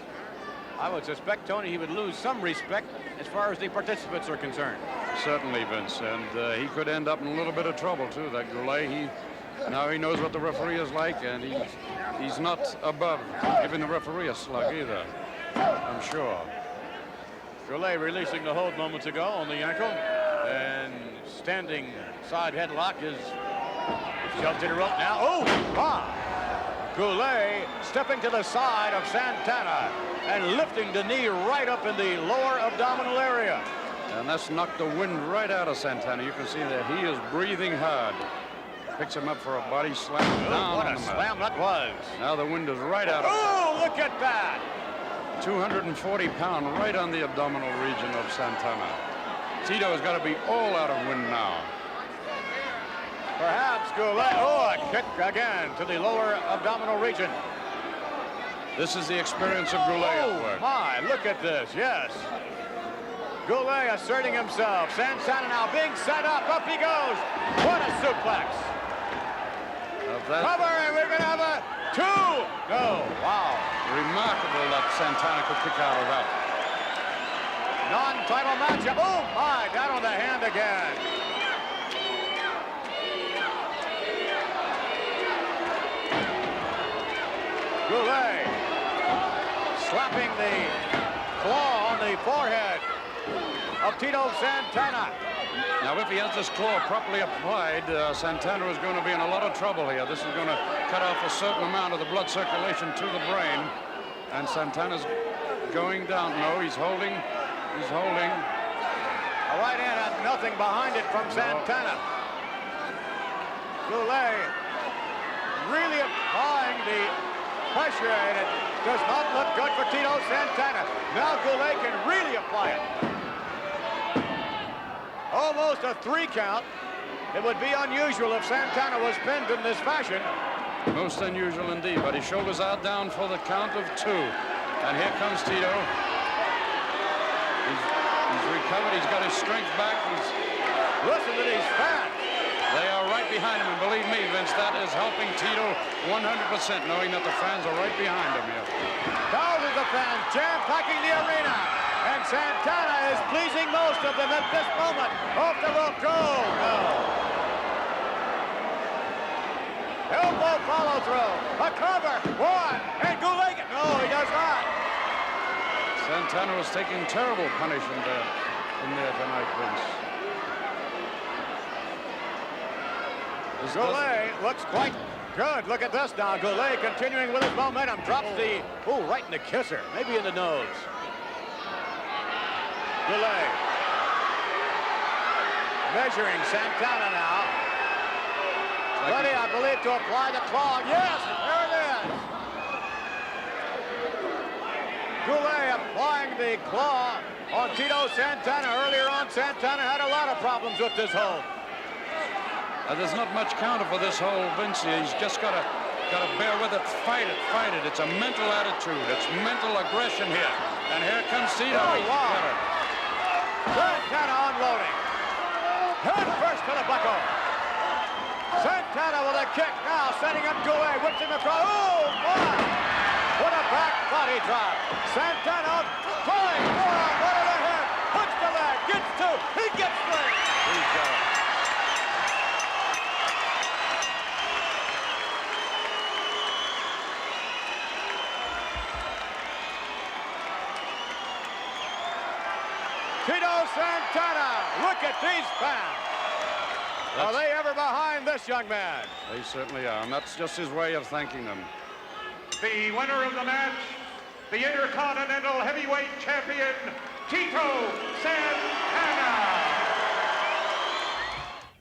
I would suspect, Tony, he would lose some respect as far as the participants are concerned. Certainly, Vince, and he could end up in a little bit of trouble, too, that Goulet. Now he knows what the referee is like, and he's not above giving the referee a slug either, I'm sure. Goulet releasing the hold moments ago on the ankle, and standing side headlock is shoved to the rope now. Oh, wow! Goulet stepping to the side of Santana and lifting the knee right up in the lower abdominal area. And that's knocked the wind right out of Santana. You can see that he is breathing hard. Picks him up for a body slam. Oh, what a slam that was. Now the wind is right out of him. Oh, look at that. 240-pound right on the abdominal region of Santana. Tito has got to be all out of wind now. Perhaps Goulet. Oh, a kick again to the lower abdominal region. This is the experience of Goulet at work. My, look at this, yes. Goulet asserting himself. Santana now being set up. Up he goes. What a suplex. Cover, and we're going to have a 2. No, wow. Remarkable that Santana could kick out of that. Non-title matchup. Oh, my, down on the hand again. Goulet slapping the claw on the forehead of Tito Santana. Now, if he has this claw properly applied, Santana is going to be in a lot of trouble here. This is going to cut off a certain amount of the blood circulation to the brain. And Santana's going down. No, he's holding. He's holding. A right hand had nothing behind it from Santana. Goulet really applying the pressure, and it does not look good for Tito Santana. Now Goulet can really apply it. Almost a 3 count. It would be unusual if Santana was pinned in this fashion. Most unusual indeed, but his shoulders are down for the count of 2. And here comes Tito. He's recovered. He's got his strength back. Listen to these fans. They are right behind him, and believe me, Vince, that is helping Tito 100%, knowing that the fans are right behind him here. Thousands of fans jam-packing the arena, and Santana is pleasing most of them at this moment. Off the rope, no. Elbow follow through, a cover, 1, and Goulet. No, he does not. Santana was taking terrible punishment in there tonight, Vince. Goulet looks quite good. Look at this now. Goulet continuing with his momentum. Drops the, right in the kisser. Maybe in the nose. Goulet. Measuring Santana now. Ready, I believe, to apply the claw. Yes, there it is. Goulet applying the claw on Tito Santana. Earlier on, Santana had a lot of problems with this hold. There's not much counter for this hold, Vince. He's just got to bear with it, fight it. It's a mental attitude. It's mental aggression here. And here comes Tito. Oh, wow. Santana unloading. Head first to the buckle. Santana with a kick now, setting up Goulet, whips him across. Oh, my! What a back body drop. Santana trying, forearm, right of the head, puts the leg, gets two, he gets three. He's got it. Tito Santana, look at these fans. Are they ever behind this young man? They certainly are, and that's just his way of thanking them. The winner of the match, the Intercontinental Heavyweight Champion, Tito Santana.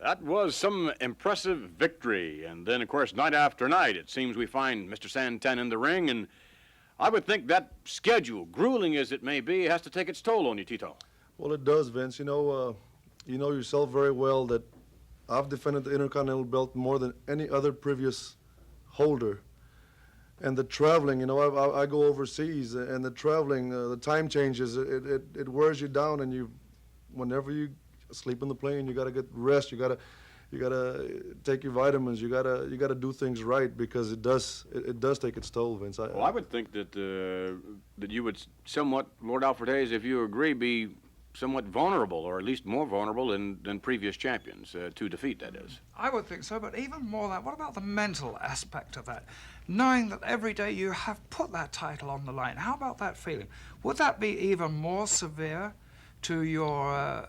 That was some impressive victory. And then, of course, night after night, it seems we find Mr. Santana in the ring. And I would think that schedule, grueling as it may be, has to take its toll on you, Tito. Well, it does, Vince. You know yourself very well that I've defended the Intercontinental belt more than any other previous holder. And the traveling, I go overseas, and the traveling, the time changes, it wears you down, and whenever you sleep in the plane, you gotta get rest, you gotta take your vitamins, you gotta do things right, because it does take its toll, Vince. Well, I would think that that you would somewhat, Lord Alfred Hayes, if you agree, be somewhat vulnerable, or at least more vulnerable than previous champions, to defeat, that is. I would think so, but even more that, what about the mental aspect of that? Knowing that every day you have put that title on the line, how about that feeling? Would that be even more severe to your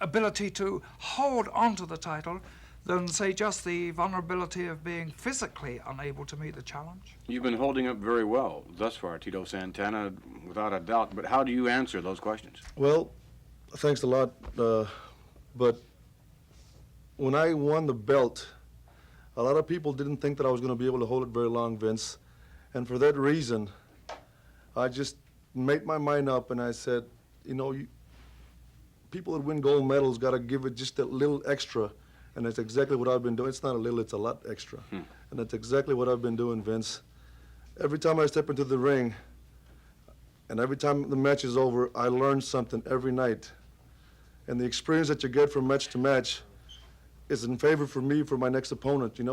ability to hold onto the title than, say, just the vulnerability of being physically unable to meet the challenge? You've been holding up very well thus far, Tito Santana, without a doubt, but how do you answer those questions? Well, thanks a lot, but when I won the belt, a lot of people didn't think that I was going to be able to hold it very long, Vince, and for that reason, I just made my mind up, and I said, people that win gold medals got to give it just a little extra. And that's exactly what I've been doing. It's not a little, it's a lot extra. And that's exactly what I've been doing, Vince. Every time I step into the ring, and every time the match is over, I learn something every night. And the experience that you get from match to match is in favor for me for my next opponent. The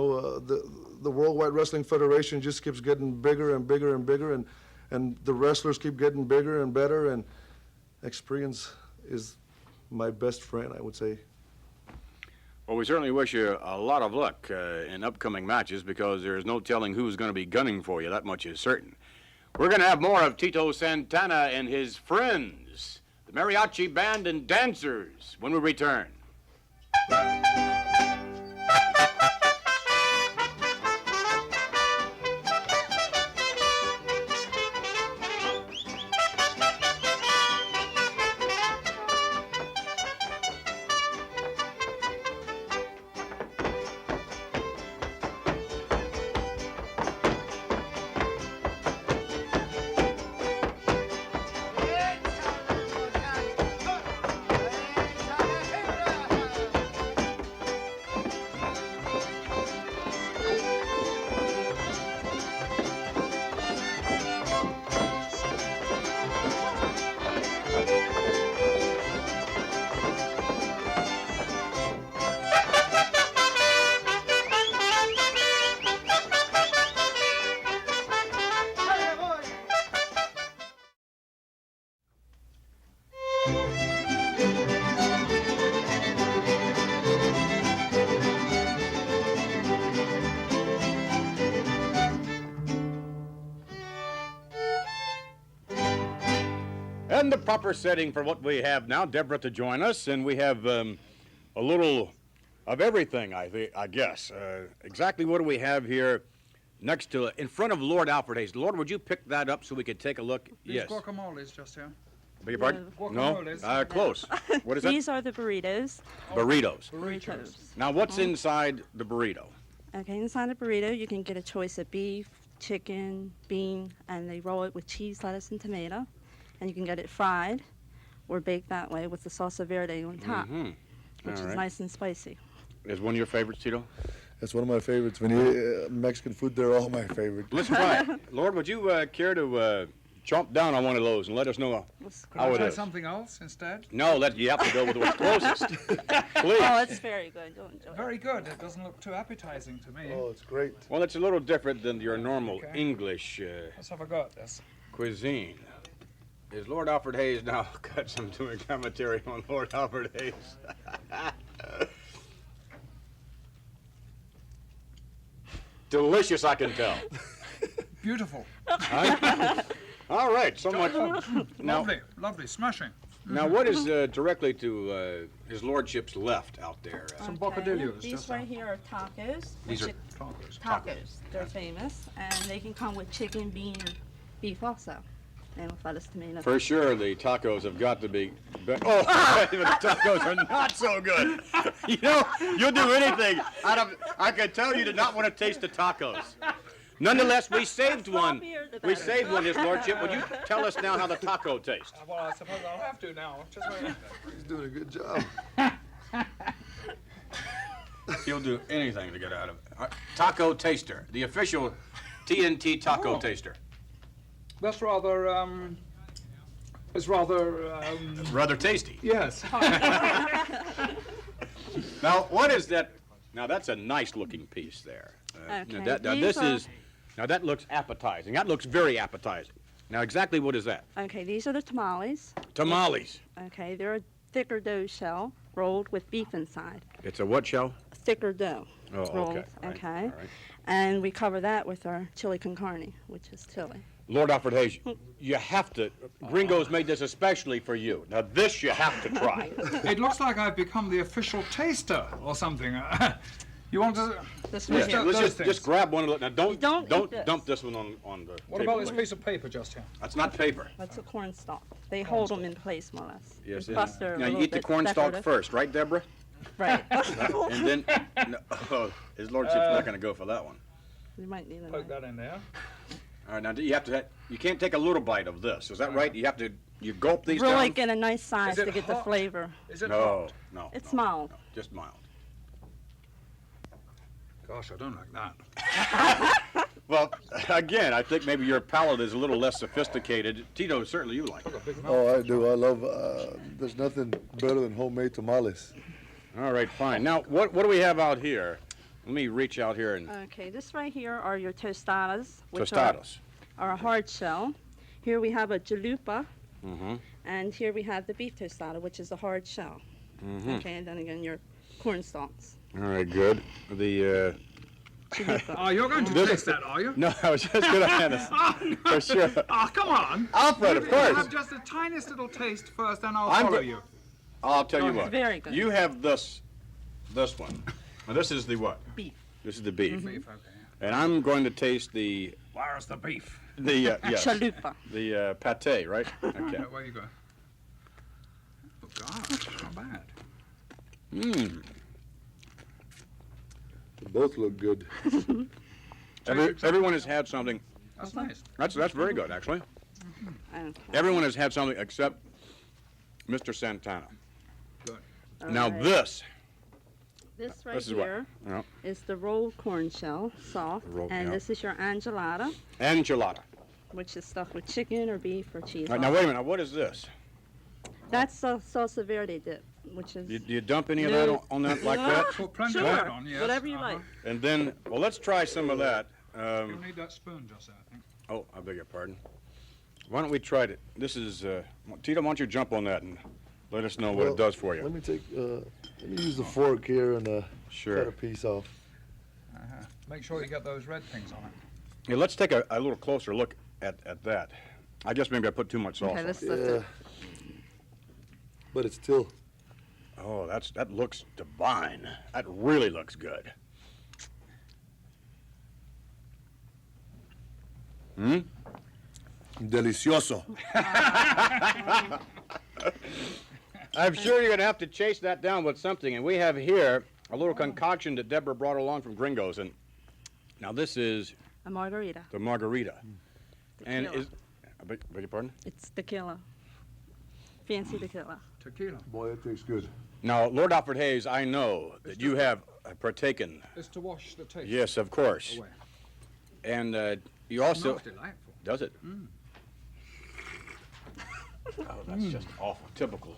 World Wide Wrestling Federation just keeps getting bigger and bigger and bigger, and the wrestlers keep getting bigger and better, and experience is my best friend, I would say. Well, we certainly wish you a lot of luck in upcoming matches, because there's no telling who's going to be gunning for you. That much is certain. We're going to have more of Tito Santana and his friends, the mariachi band and dancers, when we return. And the proper setting for what we have now, Deborah to join us, and we have a little of everything, I guess. Exactly what do we have here next to, in front of Lord Alfred Hayes? Lord, would you pick that up so we could take a look? These Yes. guacamoles just here. Beg your pardon? Guacamoles. No? Close. What is that? These are the burritos. Burritos. Burritos. Now, what's inside the burrito? Okay, inside the burrito, you can get a choice of beef, chicken, bean, and they roll it with cheese, lettuce, and tomato. And you can get it fried or baked that way with the salsa verde on top, which is nice and spicy. Is one of your favorites, Tito? That's one of my favorites. When Mexican food, they're all my favorite. Let's try it. Lord, would you care to chomp down on one of those and let us know how it Try is. something else instead? No, you have to go with what's closest. Please. Oh, it's very good. You'll enjoy it. Very good. It doesn't look too appetizing to me. Oh, it's great. Well, it's a little different than your normal Okay. English Let's have a go at this. cuisine. Is Lord Alfred Hayes now got some doing commentary on Lord Alfred Hayes? Delicious, I can tell. Beautiful. All right, somewhat. Now, Lovely, smashing. now, what is directly to His Lordship's left out there? Some Okay, bocadillos. These just right here are tacos. These are which tacos. tacos. They're famous, and they can come with chicken, bean, or beef also, and with lettuce, tomato. For sure, the tacos have got to be. Oh, the tacos are not so good. You know, you'll do anything out of. I can tell you did not want to taste the tacos. Nonetheless, we saved one. Sloppier, the We better. saved one, His Lordship. Would you tell us now how the taco tastes? Well, I suppose I'll have to now. Just wait a minute. He's doing a good job. He'll do anything to get out of it. Taco taster, the official TNT taco taster. That's rather, it's rather, Rather tasty. yes. Now, what is that? Now, that's a nice looking piece there. Okay, Now, these are- now that looks appetizing. That looks very appetizing. Now, exactly what is that? Okay, these are the tamales. Tamales. Okay, they're a thicker dough shell rolled with beef inside. It's a what shell? Thicker dough. Oh, okay. rolled, All right, okay. all right. And we cover that with our chili con carne, which is chili. Lord Alfred Hayes, you have to. Gringos made this especially for you. Now, this you have to try. It looks like I've become the official taster or something. You want to? This Yeah, right here. let's those just grab one of those. Now, don't eat this. dump this one on the What table. about this piece of paper just here? That's not paper. That's a corn stalk. They hold them in place more or less. Yes. They cluster a Now, you little eat the bit corn stalk decorative. first, right, Deborah? Right. And then, no, oh, His Lordship's not going to go for that one. You might need a Poke knife. that in there. All right, now you have to. You can't take a little bite of this. Is that right? You have to. You gulp these Really down. get a nice size it to get the hot? flavor. Is it No, hot? no. It's no, mild. no, just mild. Gosh, I don't like that. Well, again, I think maybe your palate is a little less sophisticated. Tito, certainly you like it. Oh, I do. I love. There's nothing better than homemade tamales. All right, fine. Now, what do we have out here? Let me reach out here and Okay, this right here are your tostadas, which tostadas. are a hard shell. Here we have a chalupa, Mm-hmm. and here we have the beef tostada, which is a hard shell. Mm-hmm. Okay, and then again your corn stalks. All right, good. The Chalupa. Oh, you're going to This- taste that, are you? no, I was just going to hand this for sure. Oh, come on. Alfred, of You course. have just the tiniest little taste first, then I'll I'm follow go- you. I'll tell you Go what. ahead. Very good. You have this one. Now, this is the what? Beef. This is the beef. Beef, okay. And I'm going to taste the Where's the beef? yes, Chalupa. the pate, right? Okay. Where you go? Oh, gosh, not bad. Mmm. They both look good. Everyone has had something. That's nice. That's very good, actually. Okay. Everyone has had something except Mr. Santana. Good. Now Alright. this This is here what? is the rolled corn shell, soft, Rolled, and yeah. this is your enchilada, enchilada. which is stuffed with chicken or beef or cheese. All right, now wait a minute. Now, what is this? That's a salsa verde dip, which is Do you dump any of that No. on that like that? Put plenty sure, of that on, yes. whatever you Uh-huh. like. And then, well, let's try some of that. You'll need that spoon just there, I think. Oh, I beg your pardon. Why don't we try it? This is Tito. Why don't you jump on that and let us know what Well, it does for you? Let me take. Let me use the fork here and cut Sure. a piece off. Uh-huh. Make sure you get those red things on it. Yeah, let's take a little closer look at that. I guess maybe I put too much sauce Okay, on this it. is Yeah. But it's still. Oh, that looks divine. That really looks good. Hmm? Delicioso. I'm sure you're going to have to chase that down with something. And we have here a little concoction that Deborah brought along from Gringos. And now this is a margarita. the margarita. And Tequila. is, I beg your pardon? It's tequila. Fancy tequila. Tequila. Boy, that tastes good. Now, Lord Alfred Hayes, I know that you have partaken. It's to wash the taste Yes, of course. away. And you also... Smells delightful. Does it? Oh, that's just awful. Typically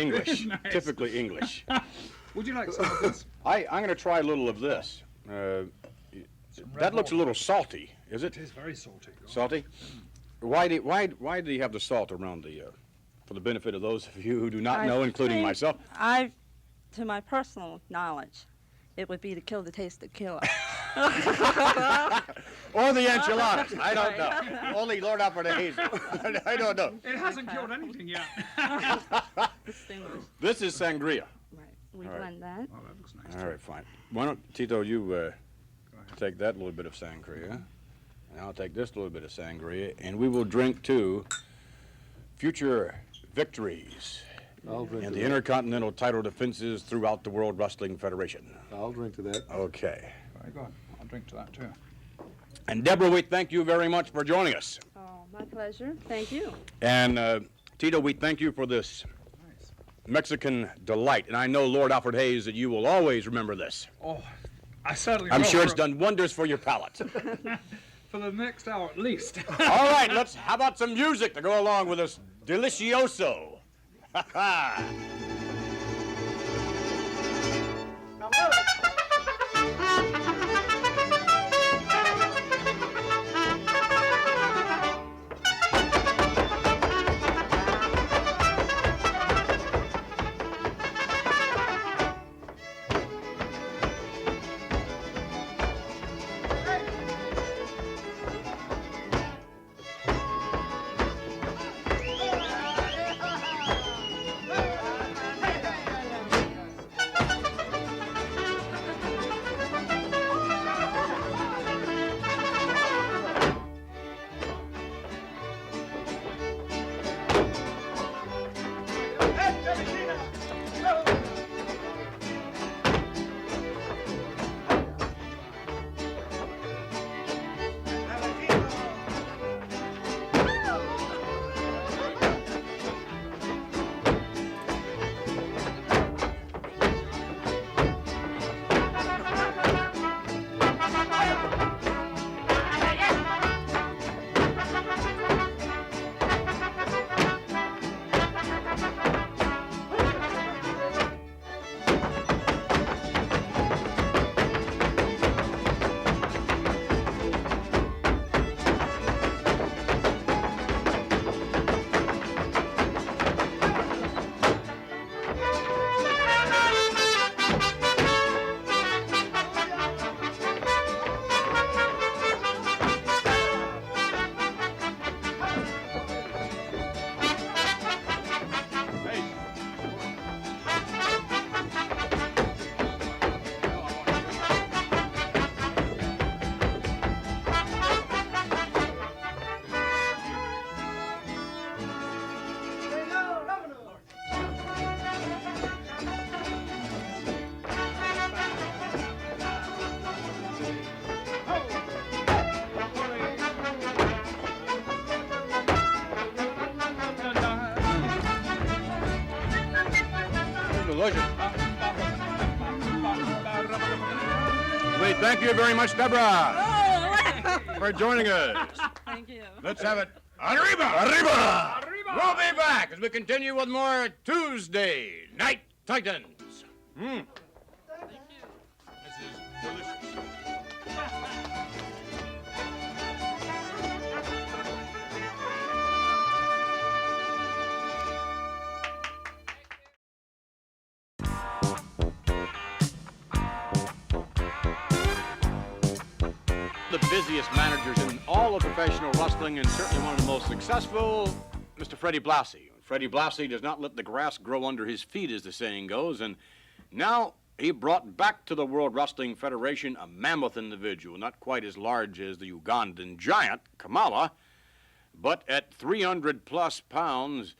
English. Nice. Typically English. Would you like some of this? I'm going to try a little of this. That looks a little salty, is it? It is very salty. Salty? Why do you have the salt around the, for the benefit of those of you who do not know, including myself? To my personal knowledge, it would be to kill the taste of killer. Or the enchiladas. I don't know. Only Lord Alfred Hazel. I don't know. It hasn't killed anything yet. Distinguished. This is sangria. Right. We All right. blend that. Oh, that looks nice. All right, fine. Why don't, Tito, you take that little bit of sangria, and I'll take this little bit of sangria, and we will drink to future victories I'll drink and to the that. intercontinental title defenses throughout the World Wrestling Federation. I'll drink to that. Okay. Very good. I'll drink to that too. And Deborah, we thank you very much for joining us. Oh, my pleasure. Thank you. And Tito, we thank you for this Mexican delight. And I know, Lord Alfred Hayes, that you will always remember this. Oh, I certainly I'm will. sure it's done wonders for your palate. For the next hour at least. All right, how about some music to go along with this delicioso? Ha ha! Delicious. We thank you very much, Deborah, for joining us. Thank you. Let's have it. Arriba! Arriba! We'll be back as we continue with more Tuesday Night Titans. This is delicious. The busiest managers in all of professional wrestling and certainly one of the most successful, Mr. Freddie Blassie. Freddie Blassie does not let the grass grow under his feet, as the saying goes, and now he brought back to the World Wrestling Federation a mammoth individual, not quite as large as the Ugandan giant, Kamala, but at 300-plus pounds,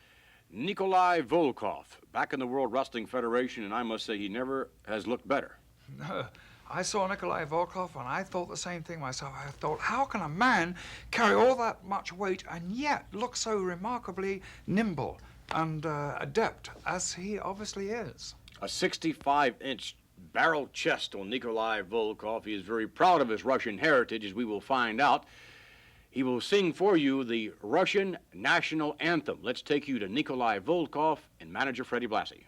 Nikolai Volkov, back in the World Wrestling Federation, and I must say he never has looked better. No. I saw Nikolai Volkov and I thought the same thing myself. I thought, how can a man carry all that much weight and yet look so remarkably nimble and adept as he obviously is? A 65-inch barrel chest on Nikolai Volkov. He is very proud of his Russian heritage, as we will find out. He will sing for you the Russian national anthem. Let's take you to Nikolai Volkov and manager Freddie Blassie.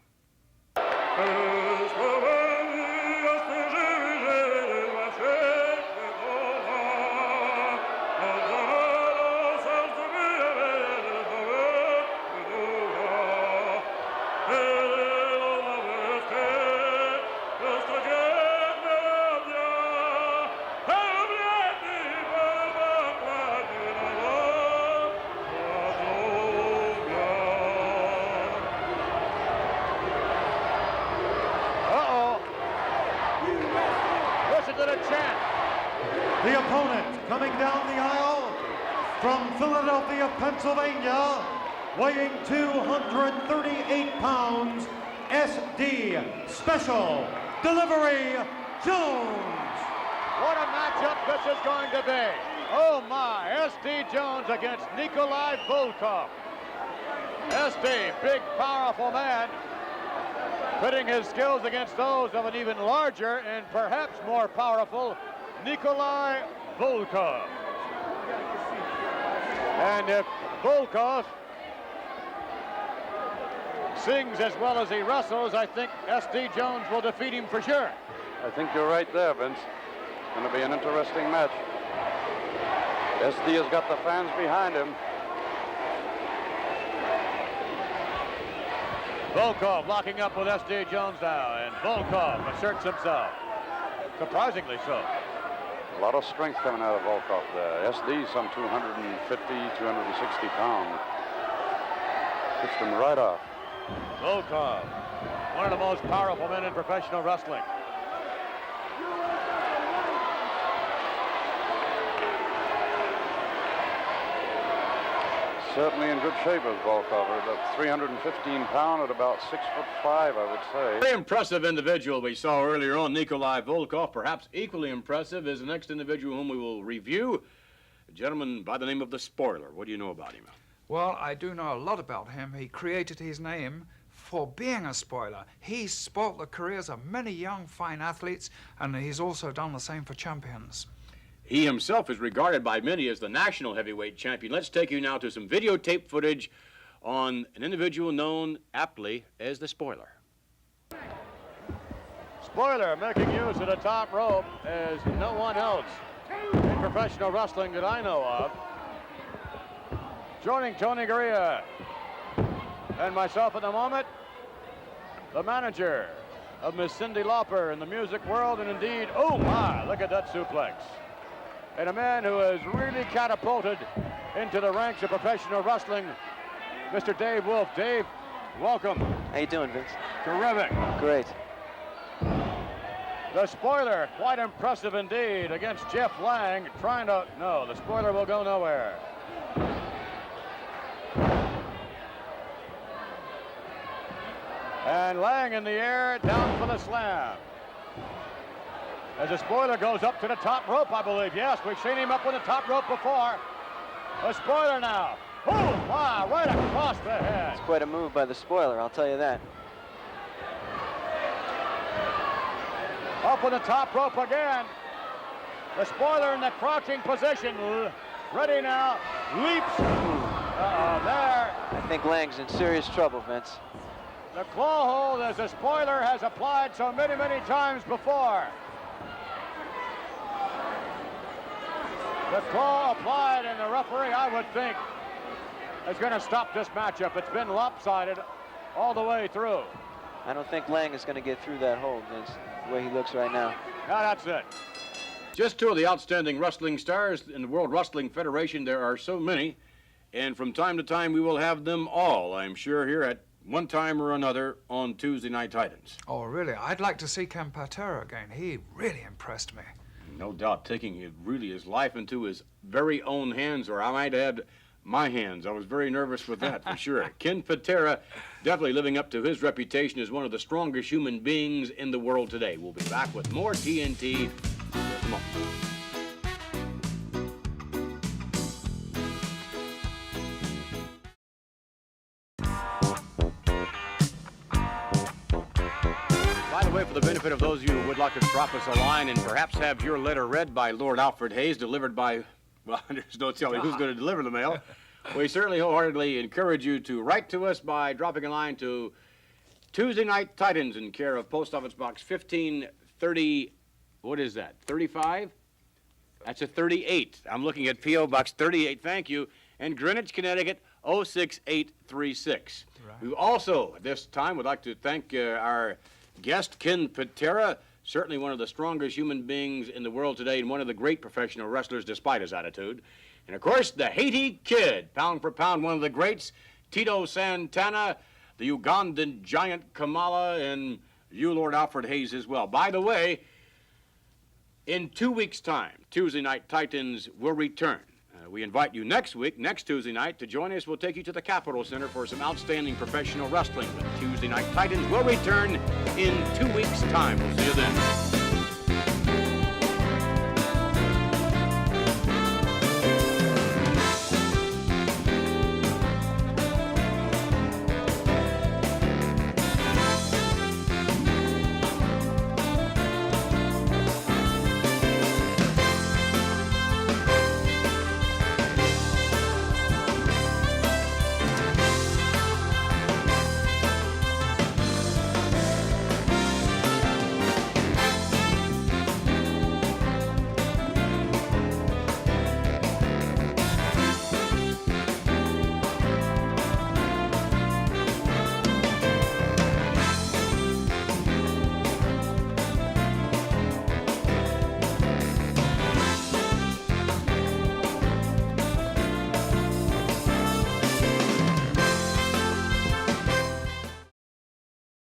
The opponent coming down the aisle from Philadelphia, Pennsylvania, weighing 238 pounds, SD Special Delivery Jones. What a matchup this is going to be. Oh my, SD Jones against Nikolai Volkov. SD, big, powerful man, pitting his skills against those of an even larger and perhaps more powerful Nikolai Volkov. And if Volkov sings as well as he wrestles, I think SD Jones will defeat him for sure. I think you're right there, Vince. Going to be an interesting match. SD has got the fans behind him. Volkov locking up with SD Jones now, and Volkov asserts himself. Surprisingly so. A lot of strength coming out of Volkov there. SD some 250, 260 pounds. Pitched him right off. Volkov, one of the most powerful men in professional wrestling. Certainly in good shape as Volkov. At 315 pound at about 6'5", I would say. Very impressive individual we saw earlier on, Nikolai Volkov. Perhaps equally impressive is the next individual whom we will review, a gentleman by the name of the Spoiler. What do you know about him? Well, I do know a lot about him. He created his name for being a spoiler. He spoilt the careers of many young, fine athletes, and he's also done the same for champions. He himself is regarded by many as the national heavyweight champion. Let's take you now to some videotape footage on an individual known aptly as the Spoiler. Spoiler making use of the top rope as no one else in professional wrestling that I know of. Joining Tony Gurria and myself at the moment, the manager of Miss Cyndi Lauper in the music world, and indeed, oh my, look at that suplex. And a man who has really catapulted into the ranks of professional wrestling, Mr. Dave Wolf. Dave, welcome. How you doing, Vince? Terrific. Great. The Spoiler, quite impressive indeed, against Jeff Lang, trying to, no, the Spoiler will go nowhere. And Lang in the air, down for the slam. As the Spoiler goes up to the top rope, I believe. Yes, we've seen him up on the top rope before. The Spoiler now. Oh, wow, right across the head. It's quite a move by the Spoiler, I'll tell you that. Up on the top rope again. The Spoiler in the crouching position. Ready now. Leaps. There. I think Lang's in serious trouble, Vince. The claw hold as the Spoiler has applied so many, many times before. The claw applied, and the referee, I would think, is going to stop this matchup. It's been lopsided all the way through. I don't think Lang is going to get through that hold, Vince, the way he looks right now. Now that's it. Just two of the outstanding wrestling stars in the World Wrestling Federation. There are so many, and from time to time we will have them all, I'm sure, here at one time or another on Tuesday Night Titans. Oh, really? I'd like to see Ken Patera again. He really impressed me. No doubt, taking it really his life into his very own hands, or I might add, my hands. I was very nervous with that, for sure. Ken Patera definitely living up to his reputation as one of the strongest human beings in the world today. We'll be back with more TNT in just a moment. For the benefit of those of you who would like to drop us a line and perhaps have your letter read by Lord Alfred Hayes, delivered by Well, there's no telling who's going to deliver the mail. We certainly wholeheartedly encourage you to write to us by dropping a line to Tuesday Night Titans in care of Post Office Box 1530. What is that? 35? That's a 38. I'm looking at P.O. Box 38. Thank you. And Greenwich, Connecticut, 06836. Right. We also, at this time, would like to thank our guest, Ken Patera, certainly one of the strongest human beings in the world today and one of the great professional wrestlers despite his attitude. And, of course, the Haiti Kid, pound for pound, one of the greats, Tito Santana, the Ugandan giant Kamala, and you, Lord Alfred Hayes, as well. By the way, in 2 weeks' time, Tuesday Night Titans will return. We invite you next week, next Tuesday night, to join us. We'll take you to the Capitol Center for some outstanding professional wrestling. But Tuesday Night Titans will return in 2 weeks' time. We'll see you then.